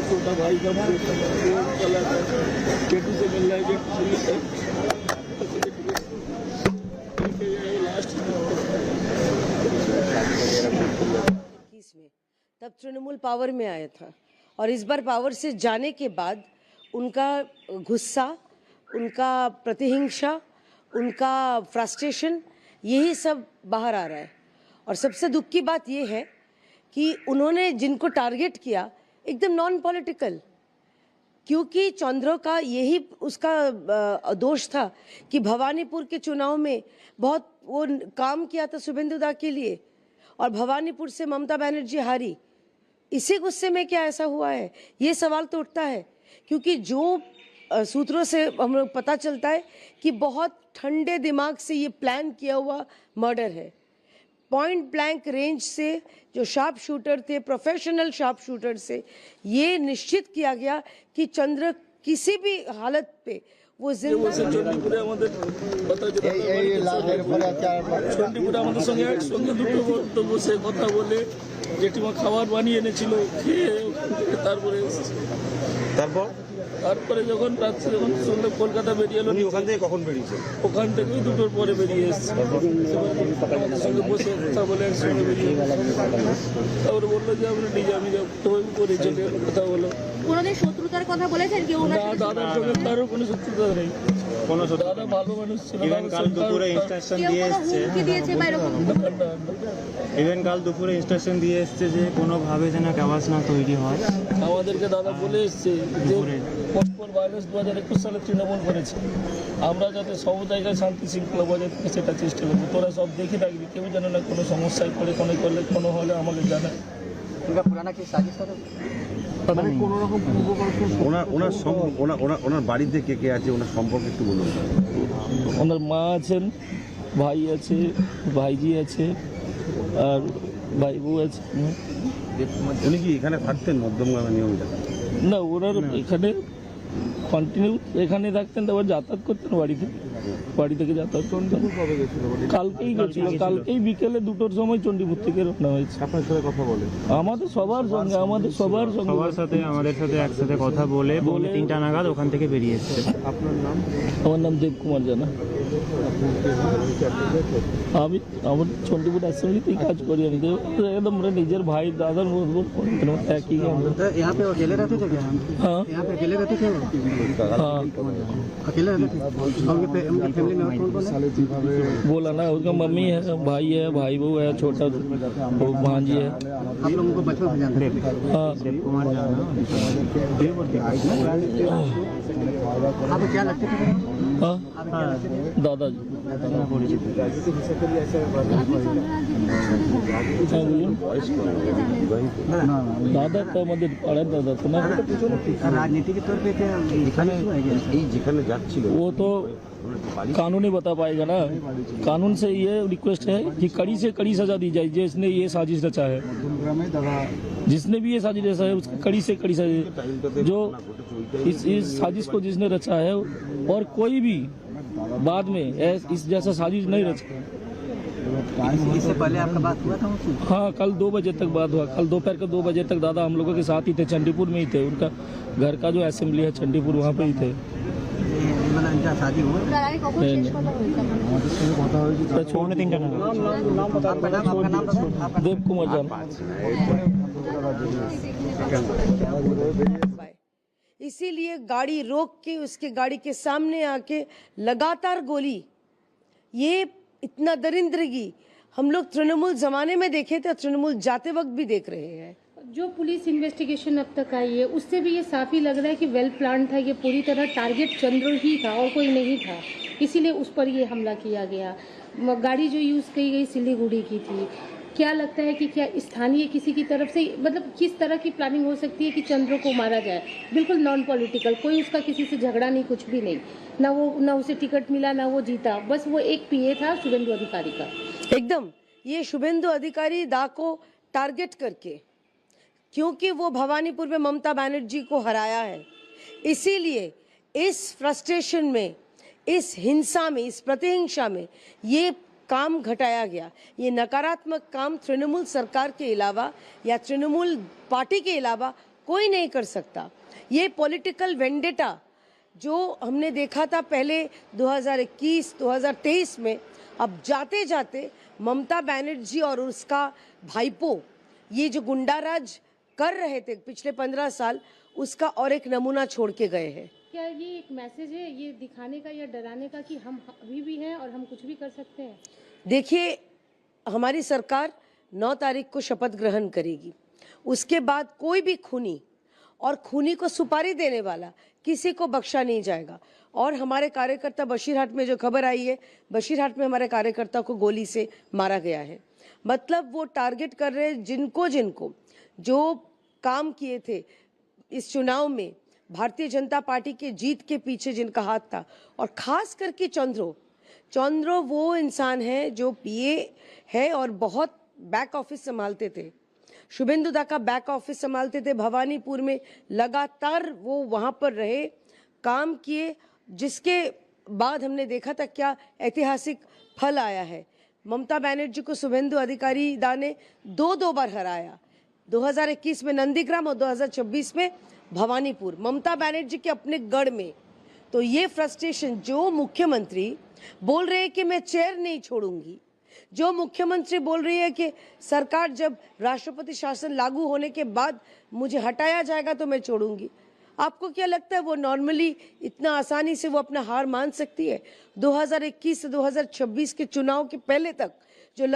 छोटा भाई का केटू से मिल रहा है तब तृणमूल पावर में आया था और इस बार पावर से जाने के बाद उनका गुस्सा, उनका प्रतिहिंसा, उनका फ्रस्ट्रेशन, यही सब बाहर आ रहा है। और सबसे दुख की बात यह है कि उन्होंने जिनको टारगेट किया एकदम नॉन पॉलिटिकल, क्योंकि चंद्र का यही उसका दोष था कि भवानीपुर के चुनाव में बहुत वो काम किया था शुभेंदु दा के लिए और भवानीपुर से ममता बनर्जी हारी। इसी गुस्से में क्या ऐसा हुआ है, ये सवाल तो उठता है। क्योंकि जो सूत्रों से हम लोग पता चलता है कि बहुत ठंडे दिमाग से ये प्लान किया हुआ मर्डर है। पॉइंट ब्लैंक रेंज से जो शार्प शूटर थे, प्रोफेशनल शार्प शूटर से ये निश्चित किया गया कि चंद्र किसी भी हालत पे वो जिंदा জেঠিমা খাবার বানিয়ে এনেছিল, খেয়ে তারপরে যখন রাত্রে যখন সন্ধ্যে কলকাতা বেরিয়ে এলো, ওখান থেকে কখন বেরিয়েছে? ওখান থেকে 2টোর পরে বেরিয়ে এসছে, আমাদের সঙ্গে বসে কথা বলে একসঙ্গে বেরিয়ে তারপরে বললো যে আমরা নিজে আমি করে চলে এলো, কথা বলো। কোনোদিন শত্রুতার কথা বলেছেন কেউ? না, দাদার সঙ্গে কারোর কোনো শত্রুতা নেই, কোনো দাদা ভালো মানুষ ছিল। কাল দুপুরে ইনস্ট্রাকশন দিয়ে এসছে, ইভেন কাল দুপুরে ইনস্ট্রাকশন দিয়ে এসছে যে কোনোভাবে যেন ক্যাওয়াস না তৈরি হয়। আমাদেরকে দাদা বলে এসছে যে পরস্পর ভায়োলেন্স 2021 সালে তৃণমূল করেছে, আমরা যাতে সব জায়গায় শান্তি শৃঙ্খলা বজায় থাকে সেটা চেষ্টা করবো। তোরা সব দেখে থাকবি, কেউ যেন না কোনো সমস্যায় পড়ে, কোনো করলে কোনো হলে আমাকে জানায়। ওনার বাড়িতে কে কে আছে, ওনার সম্পর্কে একটু বলুন। ওনার মা আছেন, ভাই আছে, ভাইজি আছে আর ভাই বউ আছে। উনি কি এখানে থাকতেন মধ্যমগ্রামে নিয়মিত? না, ওনার এখানে কন্টিনিউ এখানে থাকতেন, তারপর যাতায়াত করতেন বাড়ি থেকে যাতায়াত করতেন। কালকেই গেছিল, কালকেই বিকেলে 2টোর সময় চণ্ডীপুর থেকে রওনা হয়েছে। আপনার সাথে কথা বলে আমাদের সবার সঙ্গে সবার সাথে আমাদের সাথে একসাথে কথা বলে 3টা নাগাদ ওখান থেকে বেরিয়ে এসছে। আপনার নাম? আমার নাম দেব কুমার জানা। আমি আমার চণ্ডীপুর অ্যাসেম্বলিতেই কাজ করি। আমি একদম নিজের ভাই দাদার একই। हाँ अकेले रहते थे? हाँ अकेले रहते थे। फैमिली में बोला ना, उसका मम्मी है, भाई है, भाई बहू है, छोटा भांजी है। आप लोगों को बचपन से जानते हैं? हाँ। आप क्या लगते थे? हाँ दादाजी। दादा तो আমাদের পাড়ার দাদা তো না। राजनीति के तौर पे क्या जिखाने যাচ্ছিল वो तो कानून ही बता पाएगा ना। कानून से ये रिक्वेस्ट है कि कड़ी से कड़ी सजा दी जाए जिसने ये साजिश रचा है, जिसने भी ये साजिश रचा है उसकी कड़ी से कड़ी सजा, जो इस साजिश को जिसने रचा है, और कोई भी बाद में इस जैसा साजिश नहीं रचा। इससे पहले आपका बात हुआ था? हाँ, कल 2 बजे तक बात हुआ। कल दोपहर के 2 बजे तक दादा हम लोगों के साथ ही थे, चंडीपुर में ही थे। उनका घर का जो असेंबली है चंडीपुर, वहाँ पे ही थे। शादी हुआ देव कुमार जान। इसीलिए गाड़ी रोक के उसके गाड़ी के सामने आके लगातार गोली, ये इतना दरिंदगी हम लोग तृणमूल जमाने में देखे थे, तृणमूल जाते वक्त भी देख रहे हैं। जो पुलिस इन्वेस्टिगेशन अब तक आई है उससे भी ये साफ ही लग रहा है कि वेल प्लान था, ये पूरी तरह टारगेट चंद्र ही था और कोई नहीं था, इसीलिए उस पर ये हमला किया गया। गाड़ी जो यूज़ की गई सिलीगुड़ी की थी। क्या लगता है कि क्या स्थानीय किसी की तरफ से, मतलब किस तरह की प्लानिंग हो सकती है कि चंद्र को मारा जाए? बिल्कुल नॉन पॉलिटिकल, कोई उसका किसी से झगड़ा नहीं, कुछ भी नहीं, ना उसे टिकट मिला, ना वो जीता, बस वो एक पीए था शुभेंदु अधिकारी का। एकदम ये शुभेंदु अधिकारी दा को टारगेट करके, क्योंकि वो भवानीपुर में ममता बनर्जी को हराया है, इसीलिए इस फ्रस्ट्रेशन में, इस हिंसा में, इस प्रतिहिंसा में ये काम घटाया गया। ये नकारात्मक काम तृणमूल सरकार के अलावा या तृणमूल पार्टी के अलावा कोई नहीं कर सकता। ये पॉलिटिकल वेंडेटा जो हमने देखा था पहले 2021, 2023 में, अब जाते जाते ममता बनर्जी और उसका भाईपो ये जो गुंडाराज कर रहे थे पिछले 15 साल, उसका और एक नमूना छोड़ के गए हैं। क्या ये एक मैसेज है ये दिखाने का या डराने का कि हम अभी भी हैं और हम कुछ भी कर सकते हैं? देखिए, हमारी सरकार 9 तारीख को शपथ ग्रहण करेगी। उसके बाद कोई भी खूनी और खूनी को सुपारी देने वाला किसी को बख्शा नहीं जाएगा। और हमारे कार्यकर्ता बशीरहाट में जो खबर आई है, बशीरहाट में हमारे कार्यकर्ता को गोली से मारा गया है। मतलब वो टारगेट कर रहे हैं जिनको जो काम किए थे इस चुनाव में, भारतीय जनता पार्टी के जीत के पीछे जिनका हाथ था। और खास करके चंद्रो वो इंसान है जो पीए है और बहुत बैक ऑफिस संभालते थे। शुभेंदु दा का बैक ऑफिस संभालते थे भवानीपुर में, लगातार वो वहाँ पर रहे, काम किए, जिसके बाद हमने देखा था क्या ऐतिहासिक फल आया है। ममता बनर्जी को शुभेंदु अधिकारी दा ने 2 बार हराया, 2021 में नंदीग्राम और 2026 में भवानीपुर, ममता बनर्जी के अपने गढ़ में। तो ये फ्रस्ट्रेशन, जो मुख्यमंत्री बोल रहे हैं कि मैं चेयर नहीं छोड़ूंगी, जो मुख्यमंत्री बोल रही है कि सरकार जब राष्ट्रपति शासन लागू होने के बाद मुझे हटाया जाएगा तो मैं छोड़ूंगी, आपको क्या लगता है वो नॉर्मली इतना आसानी से वो अपना हार मान सकती है? 2021 से 2026 के चुनाव के पहले तक जो